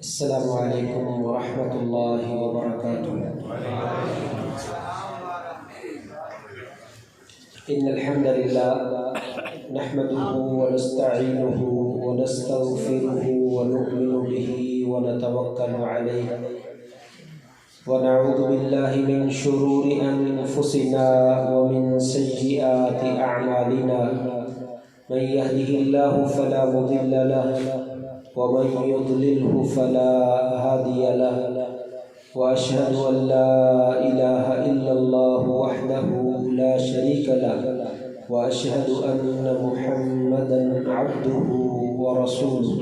السلام علیکم ورحمۃ اللہ وبرکاتہ۔ ان الحمد للہ نحمده ونستعینه ونستغفره ونؤمن به ونتوکل علیہ ونعوذ باللہ من شرور انفسنا ومن سیئات اعمالنا، من يهده الله فلا مضل له ومن يضلله فلا هادي له، وأشهد أن لا إله إلا الله وحده لا شريك له، وأشهد أن محمدا عبده ورسوله۔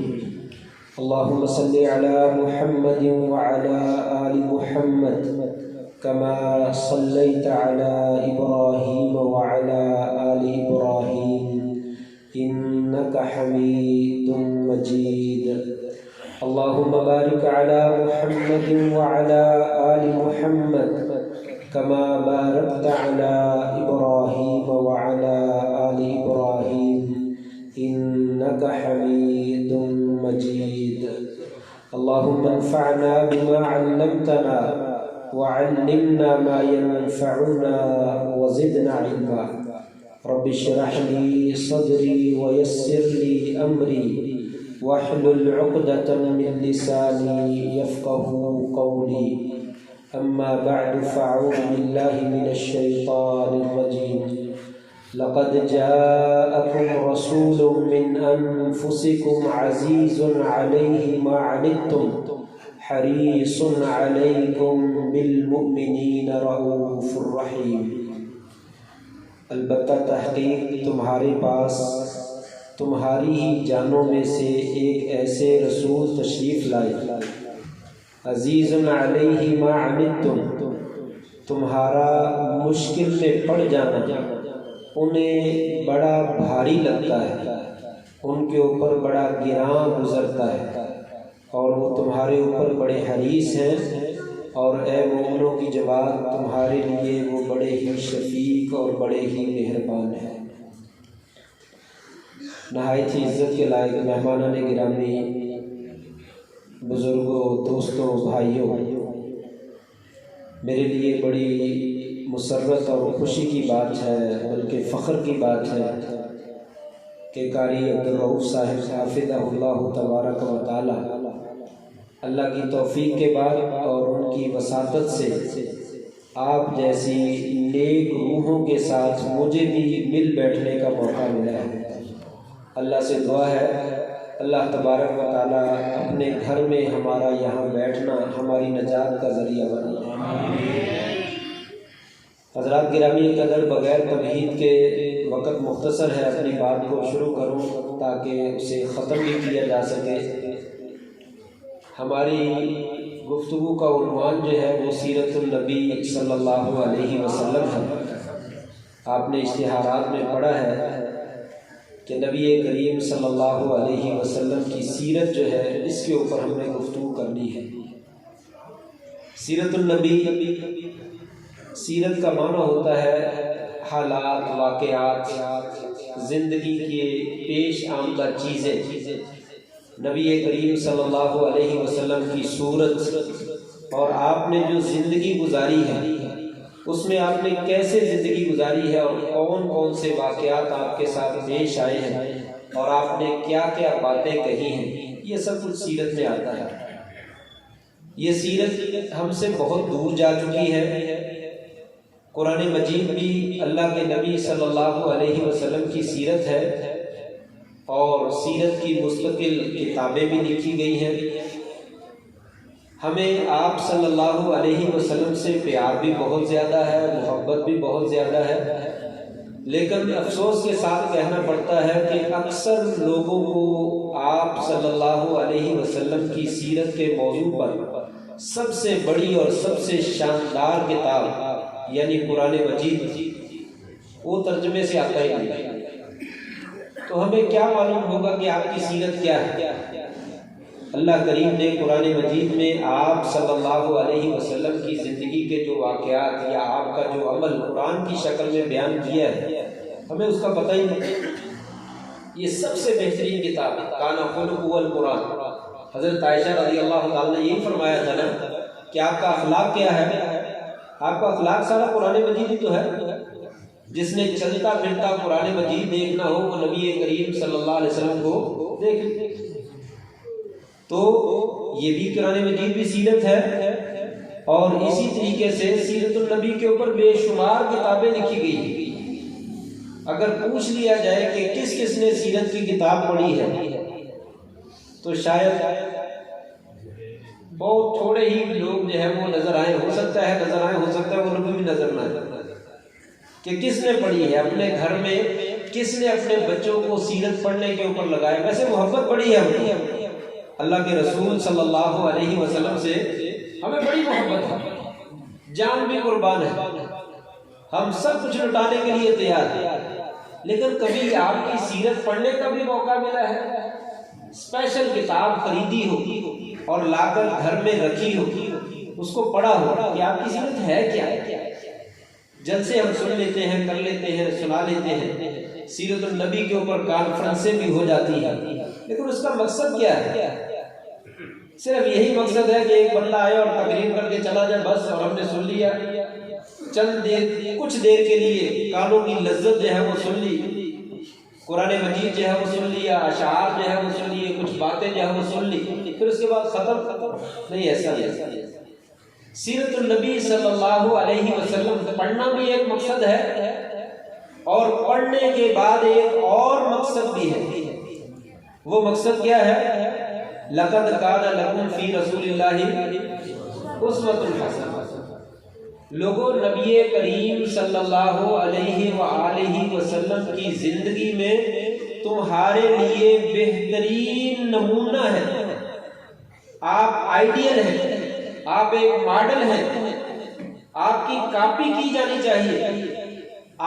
اللهم صل على محمد وعلى آل محمد كما صليت على إبراهيم وعلى آل إبراهيم إنك حميد مجيد۔ اللهم بارك على محمد وعلى آل محمد كما باركت على إبراهيم وعلى آل إبراهيم إنك حميد مجيد۔ اللهم انفعنا بما علمتنا وعلمنا ما ينفعنا وزدنا علما۔ رب اشرح لي صدري ويسر لي أمري واحلل عقدة من لساني يفقهوا قولي، أما بعد فأعوذ بالله من الشيطان الرجيم۔ لقد جاءكم رسول من أنفسكم عزيز عليه ما عنتم حريص عليكم بالمؤمنين رؤوف رحيم۔ البتہ تحقیق تمہارے پاس تمہاری ہی جانوں میں سے ایک ایسے رسول تشریف لائے، عزیز علیہ ما عنتم، تمہارا مشکل میں پڑ جانا انہیں بڑا بھاری لگتا ہے، ان کے اوپر بڑا گراں گزرتا ہے، اور وہ تمہارے اوپر بڑے حریص ہیں، اور اے مومنوں کی جماعت تمہارے لیے وہ بڑے ہی شفیق اور بڑے ہی مہربان ہیں۔ نہایت ہی عزت کے لائق مہمانان گرامی، بزرگوں، دوستوں، بھائیوں، میرے لیے بڑی مسرت اور خوشی کی بات ہے، بلکہ فخر کی بات ہے کہ قاری عبدالرؤف صاحب حافظہ اللہ تبارک و تعالی اللہ کی توفیق کے بعد اور ان کی وساطت سے آپ جیسی نیک روحوں کے ساتھ مجھے بھی مل بیٹھنے کا موقع ملا ہے۔ اللہ سے دعا ہے اللہ تبارک و تعالیٰ اپنے گھر میں ہمارا یہاں بیٹھنا ہماری نجات کا ذریعہ بنے۔ حضرات گرامی قدر، بغیر تمہید کے وقت مختصر ہے، اپنی بات کو شروع کروں تاکہ اسے ختم بھی کیا جا سکے۔ ہماری گفتگو کا عنوان جو ہے وہ سیرت النبی صلی اللہ علیہ وسلم ہے۔ آپ نے اشتہارات میں پڑھا ہے کہ نبی کریم صلی اللہ علیہ وسلم کی سیرت جو ہے اس کے اوپر ہم نے گفتگو کرنی ہے۔ سیرت النبی، سیرت کا معنی ہوتا ہے حالات، واقعات، زندگی کے پیش آمدہ چیزیں۔ نبی کریم صلی اللہ علیہ وسلم کی صورت اور آپ نے جو زندگی گزاری ہے اس میں آپ نے کیسے زندگی گزاری ہے، اور کون کون سے واقعات آپ کے ساتھ پیش آئے ہیں، اور آپ نے کیا کیا باتیں کہی ہیں، یہ سب کچھ سیرت میں آتا ہے۔ یہ سیرت ہم سے بہت دور جا چکی ہے۔ قرآن مجید بھی اللہ کے نبی صلی اللہ علیہ وسلم کی سیرت ہے، اور سیرت کی مستقل کتابیں بھی لکھی گئی ہیں۔ ہمیں آپ صلی اللہ علیہ وسلم سے پیار بھی بہت زیادہ ہے، محبت بھی بہت زیادہ ہے، لیکن افسوس کے ساتھ کہنا پڑتا ہے کہ اکثر لوگوں کو آپ صلی اللہ علیہ وسلم کی سیرت کے موضوع پر سب سے بڑی اور سب سے شاندار کتاب یعنی قرآن مجید وہ ترجمے سے آتا ہی نہیں، تو ہمیں کیا معلوم ہوگا کہ آپ کی سیرت کیا ہے۔ اللہ کریم نے قرآن مجید میں آپ صلی اللہ علیہ وسلم کی زندگی کے جو واقعات یا آپ کا جو عمل قرآن کی شکل میں بیان کیا ہے، ہمیں اس کا پتہ ہی نہیں۔ یہ سب سے بہترین کتاب ہے، کان خلقہ القرآن، حضرت عائشہ رضی اللہ تعالیٰ نے یہی فرمایا تھا نا کہ آپ کا اخلاق کیا ہے؟ آپ کا اخلاق سارا قرآن مجید ہی تو ہے. جس نے چلتا پھرتا قرآن مجید دیکھنا ہو وہ نبی کریم صلی اللہ علیہ وسلم کو دیکھ. تو یہ بھی قرآن مجید بھی سیرت ہے، اور اسی طریقے سے سیرت النبی کے اوپر بے شمار کتابیں لکھی گئی. اگر پوچھ لیا جائے کہ کس کس نے سیرت کی کتاب پڑھی ہے تو شاید بہت تھوڑے ہی لوگ جو ہے وہ نظر آئے. ہو سکتا ہے وہ لوگ بھی نظر نہ آئے کہ کس نے پڑھی ہے. اپنے گھر میں کس نے اپنے بچوں کو سیرت پڑھنے کے اوپر لگایا؟ ویسے محبت بڑی ہے اللہ کے رسول صلی اللہ علیہ وسلم سے ہمیں بڑی محبت ہے، جان بھی قربان ہے، ہم سب کچھ لٹانے کے لیے تیار ہیں. لیکن کبھی آپ کی سیرت پڑھنے کا بھی موقع ملا ہے؟ اسپیشل کتاب خریدی ہو اور لا کر گھر میں رکھی ہو، اس کو پڑھا ہو کہ آپ کی سیرت ہے کیا؟ جلسے ہم سن لیتے ہیں، کر لیتے ہیں، سنا لیتے ہیں، سیرت النبی کے اوپر کانفرنسیں بھی ہو جاتی ہیں، لیکن اس کا مقصد کیا ہے؟ صرف یہی مقصد ہے کہ ایک بندہ آئے اور تقریر کر کے چلا جائے بس، اور ہم نے سن لیا، چند دیر کچھ دیر کے لیے کانوں کی لذت جو ہے وہ سن لی، قرآن مجید جو ہے وہ سن لیا، اشعار جو ہے وہ سن لیے، کچھ باتیں جو ہے وہ سن لی، پھر اس کے بعد ختم نہیں. ایسا نہیں. سیرت النبی صلی اللہ علیہ وسلم پڑھنا بھی ایک مقصد ہے، اور پڑھنے کے بعد ایک اور مقصد بھی ہے. وہ مقصد کیا ہے؟ لَقَدْ كَانَ لَكُمْ فِي رَسُولِ اللَّهِ أُسْوَةٌ حَسَنَةٌ. لوگوں، نبی کریم صلی اللہ علیہ وآلہ وسلم کی زندگی میں تمہارے لیے بہترین نمونہ ہے. آپ آئیڈیل ہیں، آپ ایک ماڈل ہیں، آپ کی کاپی کی جانی چاہیے.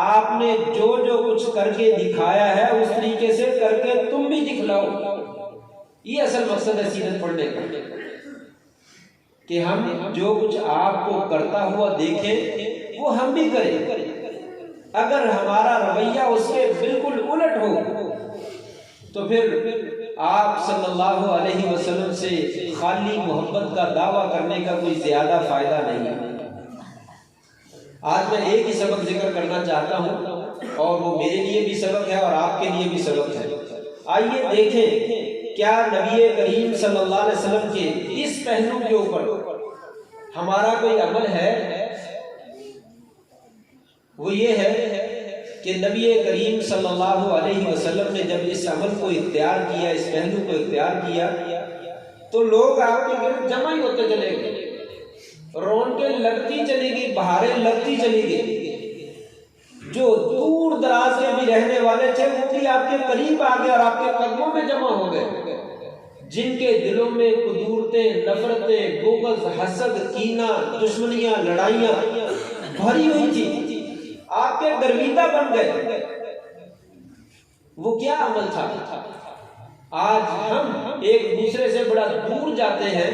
آپ نے جو کچھ کر کے دکھایا ہے اس طریقے سے کر کے تم بھی دکھلاؤ. یہ اصل مقصد ہے سیرت پڑھنے کا، کہ ہم جو کچھ آپ کو کرتا ہوا دیکھیں وہ ہم بھی کریں. اگر ہمارا رویہ اس کے بالکل الٹ ہو تو پھر آپ صلی اللہ علیہ وسلم سے خالی محبت کا دعویٰ کرنے کا کوئی زیادہ فائدہ نہیں ہے. آج میں ایک ہی سبق ذکر کرنا چاہتا ہوں، اور وہ میرے لیے بھی سبق ہے اور آپ کے لیے بھی سبق ہے. آئیے دیکھیں کیا نبی کریم صلی اللہ علیہ وسلم کے اس پہلو کے اوپر ہمارا کوئی عمل ہے. وہ یہ ہے کہ نبی کریم صلی اللہ علیہ وسلم نے جب اس عمل کو اختیار کیا، اس پہلو کو اختیار کیا، تو لوگ آپ کے گرد جمع ہی ہوتے چلے گئے، رونقیں لگتی چلی گئی، بہاریں لگتی چلی گئی. جو دور دراز کے بھی رہنے والے تھے وہ بھی آپ کے قریب آ گئے اور آپ کے قدموں میں جمع ہو گئے. جن کے دلوں میں قدورتیں، نفرتیں، بغض، حسد، کینہ، دشمنیاں، لڑائیاں بھری ہوئی تھی، آپ کے گرویدہ بن گئے. وہ کیا عمل تھا؟ آج ہم ایک دوسرے سے بڑا دور جاتے ہیں،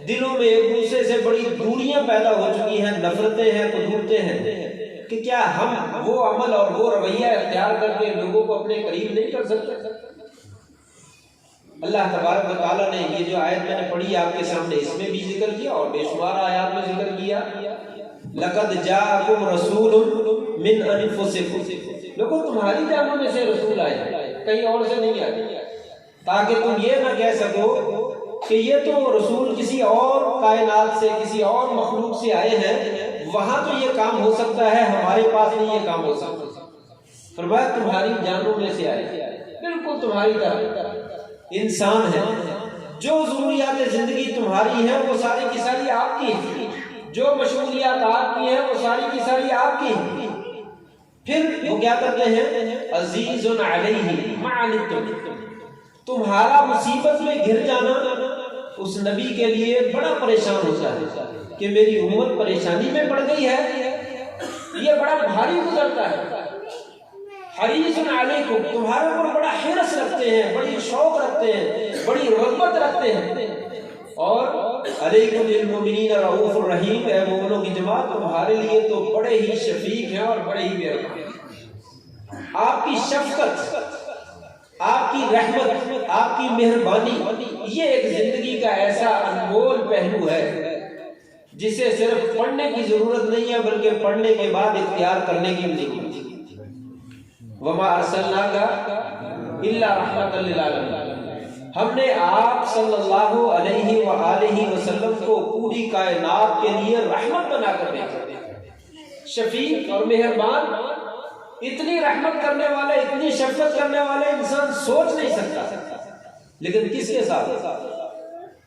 دلوں میں ایک دوسرے سے بڑی دوریاں پیدا ہو چکی ہیں، نفرتیں ہیں، قدورتیں ہیں، کہ کیا ہم وہ عمل اور وہ رویہ اختیار کر کے لوگوں کو اپنے قریب نہیں کر سکتے؟ اللہ تبارک و تعالیٰ نے یہ جو آیت میں نے پڑھی آپ کے سامنے، اس میں بھی ذکر کیا اور بے شمار آیات میں ذکر کیا. لَقَدْ جَاءَكُمْ رَسُولٌ مِّنْ أَنفُسِكُمْ. لوگوں، تمہاری جانوں میں سے رسول آئے، کہیں اور سے نہیں آئے، تاکہ تم یہ نہ کہہ سکو کہ یہ تو رسول کسی اور کائنات سے، کسی اور مخلوق سے آئے ہیں، وہاں تو یہ کام ہو سکتا ہے، ہمارے پاس نہیں یہ کام ہو سکتا. فرمایا تمہاری جانوں میں سے آئے، بالکل تمہاری طرح انسان ہے. جو ضروریات زندگی تمہاری ہیں وہ ساری کی ساری آپ کی ہیں، جو مشغولیات آپ کی ہیں وہ ساری کی ساری آپ کی ہیں. پھر وہ کیا کرتے ہیں؟ عزیز علیہ ما عنتم. تمہارا مصیبت میں گر جانا اس نبی کے لیے بڑا پریشان ہوتا ہے کہ میری امت پریشانی میں پڑ گئی ہے، یہ بڑا بھاری گزرتا ہے. حریص علیکم، تمہارے اوپر بڑا حرص رکھتے ہیں، بڑی شوق رکھتے ہیں، بڑی رغبت رکھتے ہیں. اور علیکم بالمؤمنین رؤوف الرحیم، اے مومنوں کی جماعت تمہارے لیے تو بڑے ہی شفیق ہیں اور بڑے ہی مہربان ہیں. آپ کی شفقت، آپ کی رحمت، آپ کی مہربانی، یہ ایک زندگی کا ایسا انمول پہلو ہے جسے صرف پڑھنے کی ضرورت نہیں ہے بلکہ پڑھنے کے بعد اختیار کرنے کی بھی ضرورت ہے۔ وما ارسلناک الا رحمۃ للعالمین، ہم نے آپ صلی اللہ علیہ وآلہ وسلم کو پوری کائنات کے لیے رحمت بنا کر بھیجا، شفیق اور مہربان، اتنی رحمت کرنے والے، اتنی شفقت کرنے والے انسان سوچ نہیں سکتا۔ لیکن کس کے ساتھ؟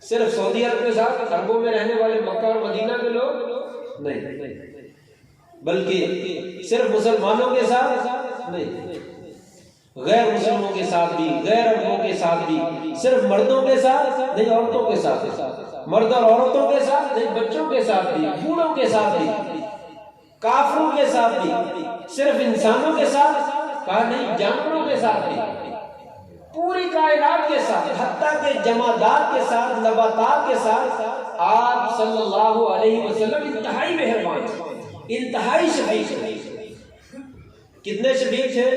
صرف سعودی عرب کے ساتھ، عربوں میں رہنے والے مکہ اور مدینہ کے لوگ نہیں، بلکہ صرف مسلمانوں کے ساتھ نہیں، غیر مسلموں کے ساتھ بھی، غیر عربوں کے ساتھ بھی، صرف مردوں کے ساتھ نہیں، عورتوں کے ساتھ، مرد اور عورتوں کے ساتھ نہیں، بچوں کے ساتھ بھی، بوڑھوں کے ساتھ بھی، کافروں کے ساتھ بھی، صرف انسانوں کے ساتھ کہا نہیں، جانوروں کے ساتھ بھی، پوری کائنات کے ساتھ، حتیٰ کہ جمادات کے ساتھ، نباتات کے ساتھ آپ صلی اللہ علیہ وسلم انتہائی مہربان، انتہائی شفیق۔ کتنے شفیق تھے؟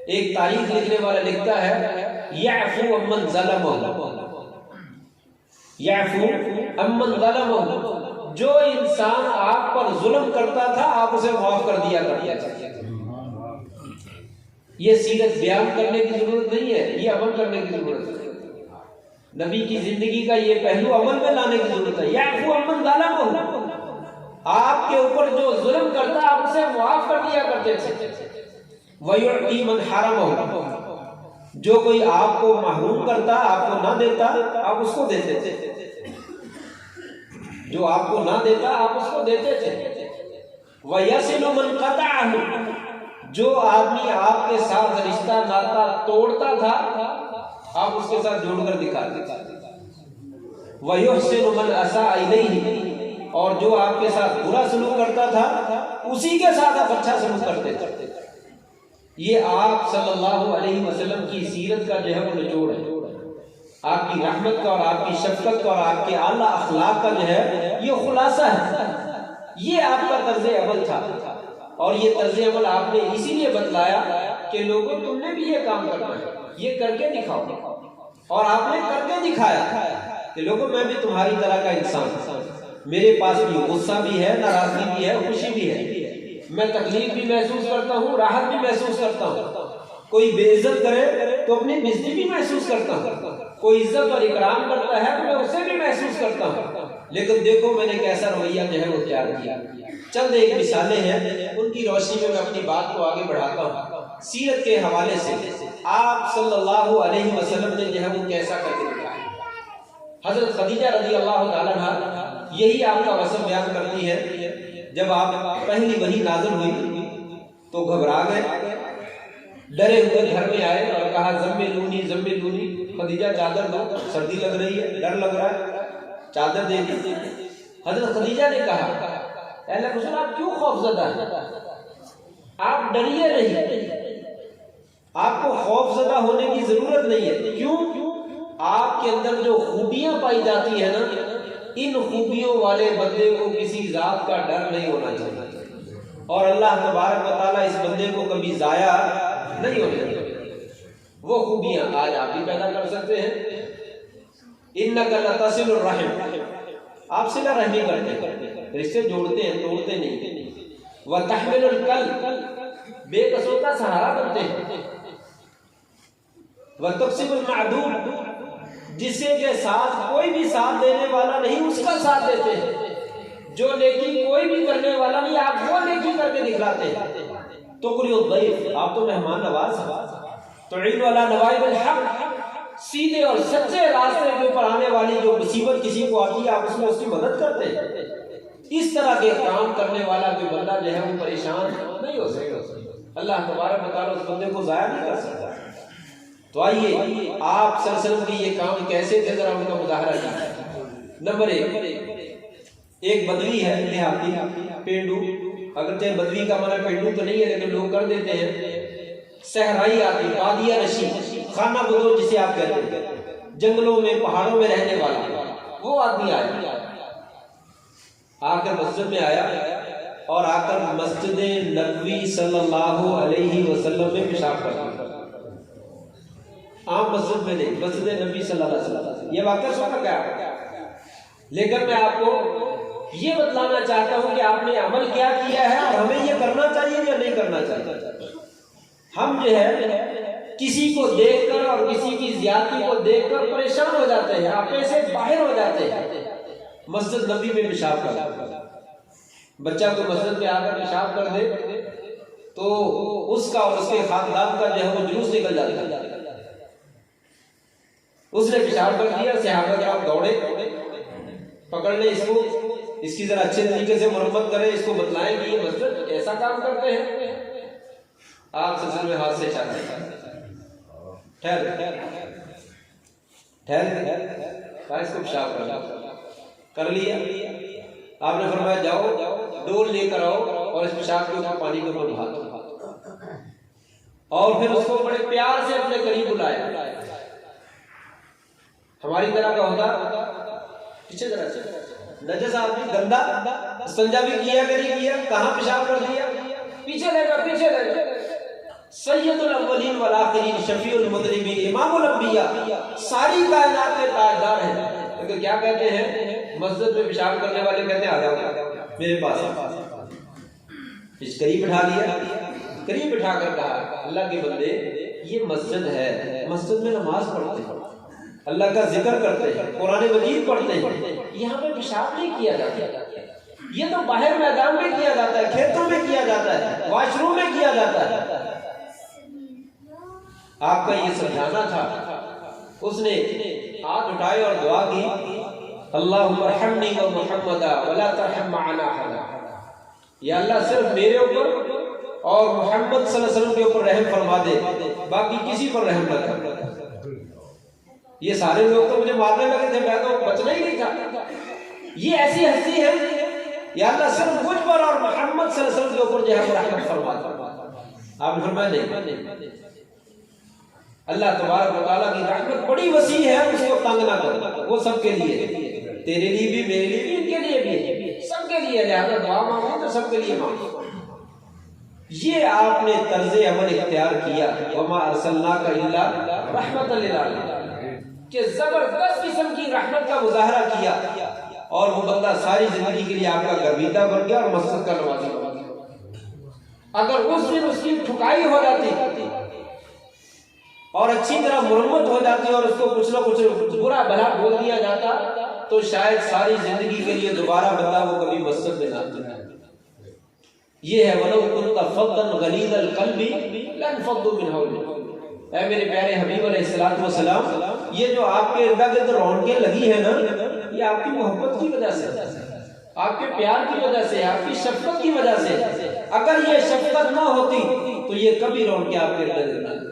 ایک تاریخ لکھنے والا لکھتا ہے یعفو عمن ظلمہ، یعفو عمن ظلمہ، جو انسان آپ پر ظلم کرتا تھا آپ اسے معاف کر دیا کرتے تھے۔ یہ سیرت بیان کرنے کی ضرورت نہیں ہے، یہ عمل کرنے کی ضرورت ہے۔ نبی کی زندگی کا یہ پہلو عمل میں لانے کی ضرورت ہے۔ یعفو عمن ظلمہ، آپ کے اوپر جو ظلم کرتا آپ اسے معاف کر دیا کرتے تھے۔ وَيُعْطِي مَنْ حَرَمَهُ، جو کوئی آپ کو محروم کرتا، آپ کو نہ دیتا، آپ اس کو دیتے تھے، جو آپ کو نہ دیتا آپ اس کو دیتے تھے۔ وَيَصِلُ مَنْ قَطَعَهُ، جو آدمی آپ کے ساتھ رشتہ ناتا توڑتا تھا آپ اس کے ساتھ جوڑ کر دکھاتے تھے۔ وَيُحْسِنُ مَنْ أَسَاءَ إِلَيْهِ، اور جو آپ کے ساتھ برا سلوک کرتا تھا اسی کے ساتھ آپ اچھا سلوک کرتے تھے۔ یہ آپ صلی اللہ علیہ وسلم کی سیرت کا جو ہے وہ نچوڑ ہے، آپ کی رحمت کا اور آپ کی شفقت کا اور آپ کے اعلیٰ اخلاق کا جو ہے یہ خلاصہ ہے۔ یہ آپ کا طرز عمل تھا، اور یہ طرز عمل آپ نے اسی لیے بتلایا کہ لوگوں تم نے بھی یہ کام کرنا ہے، یہ کر کے دکھاؤ، اور آپ نے کر کے دکھایا کہ لوگوں میں بھی تمہاری طرح کا انسان، میرے پاس بھی غصہ بھی ہے، ناراضگی بھی ہے، خوشی بھی ہے، میں تکلیف بھی محسوس کرتا ہوں، راحت بھی محسوس کرتا ہوں، کوئی بے عزت کرے تو اپنی بےعزتی بھی محسوس کرتا ہوں، کوئی عزت اور اکرام کرتا ہے تو میں اسے بھی محسوس کرتا ہوں، لیکن دیکھو میں نے کیسا رویہ جو ہے وہ اختیار کیا۔ چند ایک مثالیں ہیں، ان کی روشنی میں اپنی بات کو آگے بڑھاتا ہوں۔ سیرت کے حوالے سے آپ صلی اللہ علیہ وسلم نے جو ہے وہ کیسا کر کے دکھایا۔ حضرت خدیجہ رضی اللہ تعالیٰ عنہا یہی آپ کا وصف بیان کرتی ہے، جب آپ پہلی وحی نازل ہوئی تو گھبرا گئے، ڈرے ہوئے گھر میں آئے اور کہا زملونی زملونی، خدیجہ چادر دو، سردی لگ رہی ہے، ڈر لگ رہا ہے، چادر دے دی۔ حضرت خدیجہ نے کہا اے اللہ رسول آپ کیوں خوف زدہ ہیں؟ آپ ڈریے نہیں، آپ کو خوف زدہ ہونے کی ضرورت نہیں ہے۔ کیوں؟ آپ کے اندر جو خوبیاں پائی جاتی ہیں نا، ان خوبیوں والے بندے کو کسی ذات کا ڈر نہیں ہونا چاہیے، اور اللہ تبارک و تعالیٰ اس بندے کو کبھی ضائع نہیں ہونے دیتا۔ وہ خوبیاں آج آپ بھی پیدا کر سکتے ہیں۔ انک لتصل الرحم، آپ صلہ رحمی کرتے ہیں، رشتے جوڑتے ہیں، توڑتے نہیں۔ وتحمل الکل، بے کسوں کا سہارا بنتے ہیں۔ وتکسب المعدوم، جسے کے ساتھ کوئی بھی ساتھ دینے والا نہیں اس کا ساتھ دیتے ہیں، جو نیکی کوئی بھی کرنے والا نہیں آپ وہ نیکی کر کے دکھلاتے ہیں۔ تقری الضیف، آپ تو مہمان نواز ہیں۔ تعین علی نوائب الحق، سیدھے اور سچے راستے کے اوپر آنے والی جو مصیبت کسی کو آتی ہے آپ اس میں اس کی مدد کرتے ہیں۔ اس طرح کے کام کرنے والا کوئی بندہ جو ہے وہ پریشان نہیں ہو سکتا، اللہ تبارک و تعالیٰ اس بندے کو ضائع نہیں کر سکتا۔ تو آئیے آپ صلی اللہ علیہ وسلم کے یہ کام کیسے تھے، ذرا ان کا مظاہرہ کیجیے۔ نمبر ایک بدوی ہے، دیہاتی، پینڈو، اگرچہ بدوی کا معنی پینڈو تو نہیں ہے لیکن لوگ کر دیتے ہیں، صحرائی آدمی، بادیہ نشین، خانہ بدوش جسے آپ کہتے ہیں، جنگلوں میں پہاڑوں میں رہنے والا وہ آدمی آیا، آ کر مسجد میں آیا اور آ کر مسجد نبوی صلی اللہ علیہ وسلم میں پیشاب کر دیا۔ عام مسجد میں نہیں، مسجد نبی صلی اللہ علیہ وسلم۔ یہ واقعہ سنا کیا، لیکن میں آپ کو یہ بتلانا چاہتا ہوں کہ آپ نے عمل کیا کیا ہے اور ہمیں یہ کرنا چاہیے یا نہیں کرنا چاہیے۔ ہم جو ہے کسی کو دیکھ کر اور کسی کی زیادتی کو دیکھ کر پریشان ہو جاتے ہیں، اپنے سے باہر ہو جاتے ہیں۔ مسجد نبی میں پیشاب کر، بچہ کو مسجد میں آ کر پیشاب کر دے تو اس کا اور اس کے خاندان کا جو ہے وہ جلوس نکل جاتا ہے۔ اس نے پیشاب کر دیا، صحابہ کرام دوڑے پکڑ لے اس کو، اس کی ذرا اچھے طریقے سے مرمت کریں، اس کو بتلائیں کہ یہ مسجد ایسا کام کرتے ہیں۔ آپ سلسلے میں ہاتھ سے چاہتے ٹھہر اس کو پیشاب کر لیا۔ آپ نے فرمایا جاؤ ڈول لے کر آؤ اور اس پیشاب کے اوپر پانی کے اوپر بہا دو، اور پھر اس کو بڑے پیار سے اپنے قریب بلایا۔ ہماری طرح کا ہوتا پیچھے ذرا نجس آدمی گندا استنجا بھی کیا کہ نہیں کیا، کہاں پیشاب کر دیا، پیچھے لے کر سید الاولین والآخرین شفیع المذنبین امام الانبیاء ساری کائنات کے تاجدار ہیں، لیکن کیا کہتے ہیں مسجد میں پیشاب کرنے والے کہتے ہیں آ جاؤ میرے پاس۔ اس قریب بٹھا لیا، قریب بٹھا کر کہا اللہ کے بندے یہ مسجد ہے، مسجد میں نماز پڑھتے ہیں، اللہ کا ذکر کرتے ہیں، قرآن مجید پڑھتے ہیں، یہاں پہ پیشاب نہیں کیا جاتا، یہ تو باہر میدان میں کیا جاتا ہے، کھیتوں میں کیا جاتا ہے، واش روم میں کیا جاتا ہے۔ آپ کا یہ سمجھانا تھا۔ اس نے ہاتھ اٹھائے اور دعا کی اللہم ارحمنی و محمدا ولا ترحم معنا احدا، یا اللہ صرف میرے اوپر اور محمد صلی اللہ علیہ وسلم کے اوپر رحم فرما دے، باقی کسی پر رحم نہ کر۔ یہ سارے لوگ تو مجھے مارنے لگے تھے، میں تو بچنا ہی نہیں تھا، یہ ایسی ہستی ہے، یا اللہ صرف مجھ پر اور محمد صلی اللہ علیہ وسلم کے اوپر جو ہے رحمت فرما دے۔ آپ نے فرمایا نہیں، اللہ تبارک و تعالیٰ کی رحمت بڑی وسیع ہے، اس کو تنگ نہ کر، وہ سب کے لیے، تیرے لیے بھی، میرے لیے بھی، ان کے لیے بھی، سب کے لیے، لہذا دعا مانگو تو سب کے لیے مانگو۔ یہ آپ نے طرز عمل اختیار کیا، وما ارسلناک الا رحمۃ للعالمین، کہ زبردست قسم کی رحمت کا مظاہرہ کیا، اور وہ بندہ ساری زندگی کے لیے آپ کا گرویدہ بن گیا اور مسجد کا نمازی بن گیا۔ اگر اس دن اس کی ٹھکائی ہو جاتی اور اچھی طرح مرمت ہو جاتی اور اس کو کچھ نہ کچھ برا بھلا بول دیا جاتا تو شاید ساری زندگی کے لیے دوبارہ بندہ وہ کبھی مسجد میں نہ آتا۔ یہ ہے وَلَوْ كُنْتَ فَظًّا غَلِيظَ الْقَلْبِ لَانفَضُّوا مِنْ حَوْلِكَ۔ اے میرے پیارے حبیب علیہ السلام، یہ جو آپ کے ارد گرد رونقیں لگی ہیں نا، یہ آپ کی محبت کی وجہ سے، آپ کے پیار کی وجہ سے، آپ کی شفقت کی وجہ سے۔ اگر یہ شفقت نہ ہوتی تو یہ کبھی رونقیں آپ کے ارد گرد نہ ہوتی۔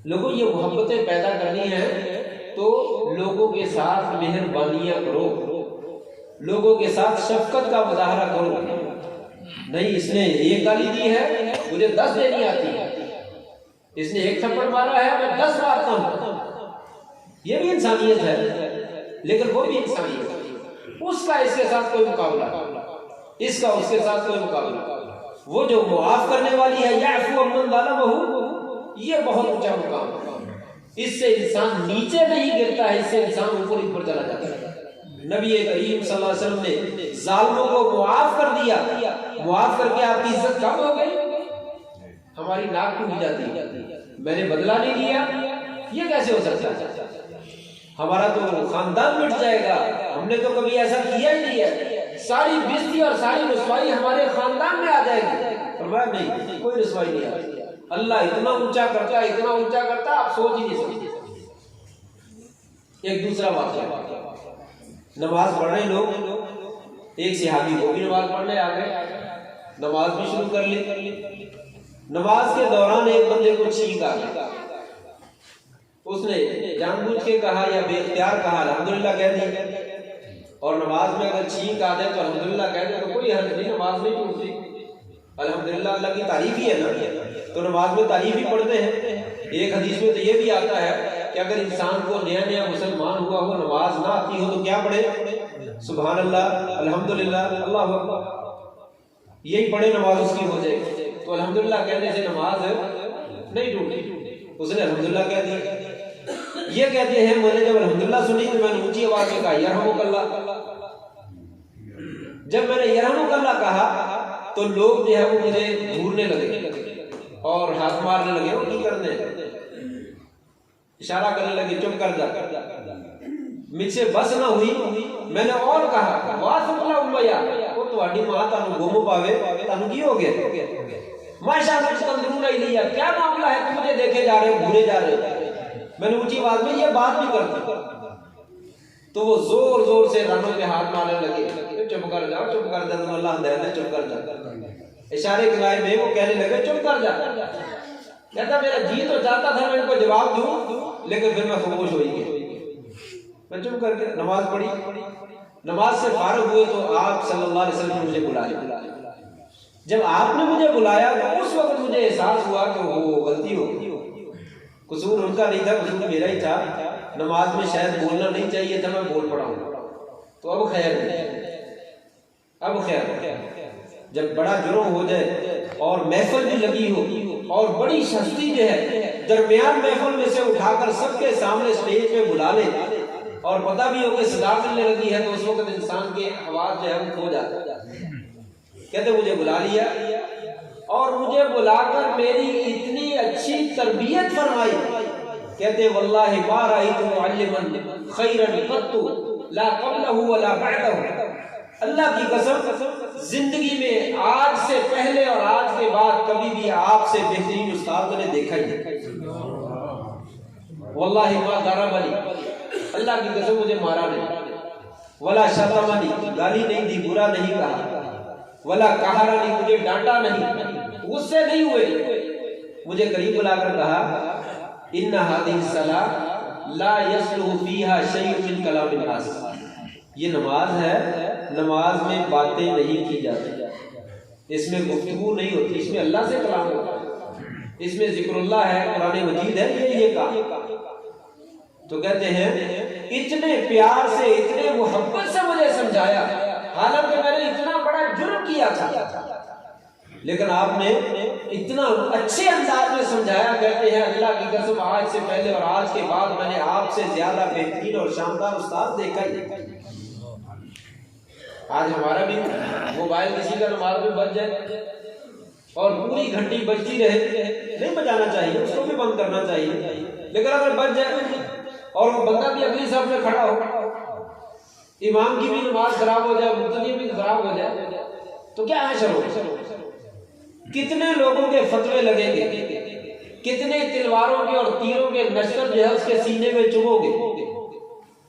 لوگوں یہ محبتیں پیدا کرنی ہیں تو لوگوں کے ساتھ مہربانیاں کرو، لوگوں کے ساتھ شفقت کا مظاہرہ کرو۔ نہیں اس نے ایک گالی دی ہے مجھے 10 دینی آتی ہے، اس نے ایک تھپڑ مارا ہے میں 10 مارتا ہوں، یہ بھی انسانیت ہے، لیکن وہ بھی انسانیت ہے، اس کا اس کے ساتھ کوئی مقابلہ، اس کا اس کے ساتھ کوئی مقابلہ۔ وہ جو معاف کرنے والی ہے یعفو عمن ظلمہ، یہ بہت اونچا مقام ہے، اس سے انسان نیچے نہیں گرتا ہے، اس سے انسان اوپر اوپر چلا جاتا ہے۔ نبی کریم صلی اللہ علیہ وسلم نے ظالموں کو معاف کر دیا، معاف کر کے آپ کی عزت کم ہو گئی، ہماری ناک ٹوٹ جاتی ہے، میں نے بدلہ نہیں لیا، یہ کیسے ہو سکتا ہے؟ ہمارا تو خاندان مٹ جائے گا، ہم نے تو کبھی ایسا کیا ہی نہیں ہے، ساری بےزتی اور ساری رسوائی ہمارے خاندان میں آ جائے گی۔ فرمایا نہیں، کوئی رسوائی نہیں آتی، اللہ اتنا اونچا کرتا ہے، اتنا اونچا کرتا ہے آپ سوچ ہی نہیں سکتے۔ ایک دوسرا واقعہ، نماز پڑھ رہے لوگ، ایک صحابی وہ بھی نماز پڑھنے آ گئے، نماز بھی شروع کر لی۔ نماز کے دوران ایک بندے کو چھینک آ گئی، اس نے جان بوجھ کے کہا یا بے اختیار کہا الحمدللہ کہہ دی، اور نماز میں اگر چھینک آ جائے تو الحمدللہ کہہ دے تو کوئی حرج نہیں، نماز نہیں ٹوٹتی، الحمدللہ اللہ کی تعریف ہی ہے نا، تو نماز میں تعریف ہی پڑھتے ہیں۔ ایک حدیث میں تو یہ بھی آتا ہے کہ اگر انسان کو نیا نیا مسلمان ہوا ہو، نماز نہ آتی ہو تو کیا پڑھے؟ سبحان اللہ، الحمدللہ، اللہ اکبر، یہی پڑھے نماز اس کی ہو جائے، تو الحمدللہ کہنے سے نماز نہیں ٹوٹی۔ اس نے الحمدللہ کہہ دیا. یہ کہتے ہیں میں نے جب الحمدللہ سنی تو میں نے اونچی آواز میں کہا یرحمک اللہ. جب میں نے یرحمک اللہ کہا تو لوگ جو ہے وہ مجھے گھورنے لگے اور ہاتھ مارنے لگے. وہ کی کرنے اشارہ کرنے لگے چپ کر جا. مجھ سے بس نہ ہوئی, میں نے اور کہا واسف اللہ امیہ وہ تہاڈی ماں تانوں گم پاوے تانوں کی ہو گیا ماشاءاللہ تندرون الیہ کیا معاملہ ہے تم مجھے دیکھے جا رہے ہو گھورے جا رہے ہو. میں نے اونچی آواز میں یہ بات بھی کرتا تو وہ زور زور سے رانوں پہ ہاتھ مارنے لگے چپ کر جاؤ چپ کر جا تم اللہ دے دے چپ کر جا. اشارے کنائے میں وہ کہنے لگے چپ کر جا. کہتا میرا جی تو چاہتا تھا میں ان کو جواب دوں لیکن پھر میں خاموش ہوئی گیا. میں چپ کر کے نماز پڑھی. نماز سے فارغ ہوئے تو آپ صلی اللہ علیہ وسلم نے مجھے بلایا. جب آپ نے مجھے بلایا تو اس وقت مجھے احساس ہوا کہ وہ غلطی ہو گئی. قصور ان کا نہیں تھا, قصور میرا ہی تھا. نماز میں شاید بولنا نہیں چاہیے تھا, میں بول پڑا ہوں. تو اب خیر اب خیر جب بڑا جرم ہو جائے اور محفل بھی لگی ہو اور بڑی شخصی جو ہے درمیان محفل میں سے اٹھا کر سب کے سامنے سٹیج پہ بلا لے اور پتہ بھی ہو کہ صدا ملنے لگی ہے تو اس وقت انسان کے آواز جو ہے وہ کھو جاتا ہے. کہتے مجھے بلا لیا اور مجھے بلا کر میری اتنی اچھی تربیت فرمائی. کہتے واللہ ما رأیت معلما خیرا قط لا قبلہ ولا بعدہ. اللہ کی قسم زندگی میں آج سے پہلے اور آج کے بعد کبھی بھی آپ سے بہترین استاد نے دیکھا ہی نہیں. واللہ ما ضربنی, اللہ کی قسم مجھے مارا نہیں. ولا شتمنی, گالی نہیں دی, برا نہیں کہا. ولا قہرنی, مجھے ڈانٹا نہیں, غصے نہیں ہوئے. مجھے قریب بلا کر کہا ان هذه الصلاة لا يصلح فيها شيء من كلام الناس. یہ نماز ہے, نماز میں باتیں نہیں کی جاتی, اس میں گفتگو نہیں ہوتی, اس میں اللہ سے کلام ہوتا ہے, اس میں ذکر اللہ ہے, قرآن مجید ہے, یہ کہا. تو کہتے ہیں اتنے پیار سے اتنے محبت سے مجھے سمجھایا حالانکہ میں نے اتنا بڑا جرم کیا تھا لیکن آپ نے اتنا اچھے انداز میں سمجھایا. کہتے ہیں اللہ کی قسم آج سے پہلے اور آج کے بعد میں نے آپ سے زیادہ بہترین اور شاندار استاد دیکھا ہی. آج ہمارا بھی موبائل کسی کا نماز میں بج جائے اور پوری گھنٹی بجتی رہے, نہیں بجانا چاہیے, اس کو بھی بند کرنا چاہیے, لیکن اگر بج جائے اور وہ بندہ بھی اگلی صف میں کھڑا ہو, امام کی بھی نماز خراب ہو جائے, مقتدی بھی خراب ہو جائے تو کیا ہے شروع. کتنے لوگوں کے فتوے لگیں گے, کتنے تلواروں کے اور تیروں کے نشر جو ہے اس کے سینے میں چبھو گے,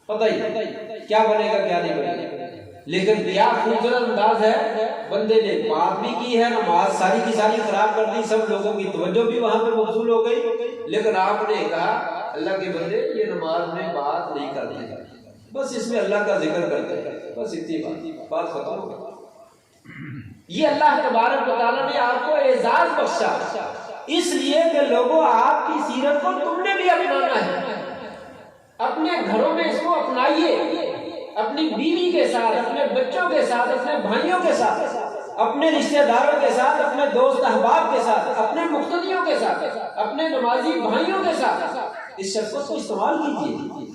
پتہ ہی کیا بنے گا کیا نہیں بنے گا. لیکن کیا خوبصورت انداز ہے, بندے نے بات بھی کی ہے, نماز ساری کی ساری خراب کر دی, سب لوگوں کی توجہ بھی وہاں پہ مبذول ہو گئی, لیکن آپ نے کہا اللہ کے بندے یہ نماز میں بات نہیں کرتے, بس اس میں اللہ کا ذکر کرتے ہیں, بس اتنی بات ختم ہو گئی. یہ اللہ تبارک و تعالیٰ نے آپ کو اعزاز بخشا اس لیے کہ لوگوں آپ کی سیرت کو تم نے بھی اپنانا ہے. اپنے گھروں میں اس کو اپنائیے, اپنی بیوی کے ساتھ, اپنے بچوں کے ساتھ, اپنے بھائیوں کے ساتھ, اپنے رشتہ داروں کے ساتھ, اپنے دوست احباب کے ساتھ, اپنے مقتدیوں کے ساتھ, اپنے نمازی بھائیوں کے ساتھ اس شخص کو استعمال کیجیے.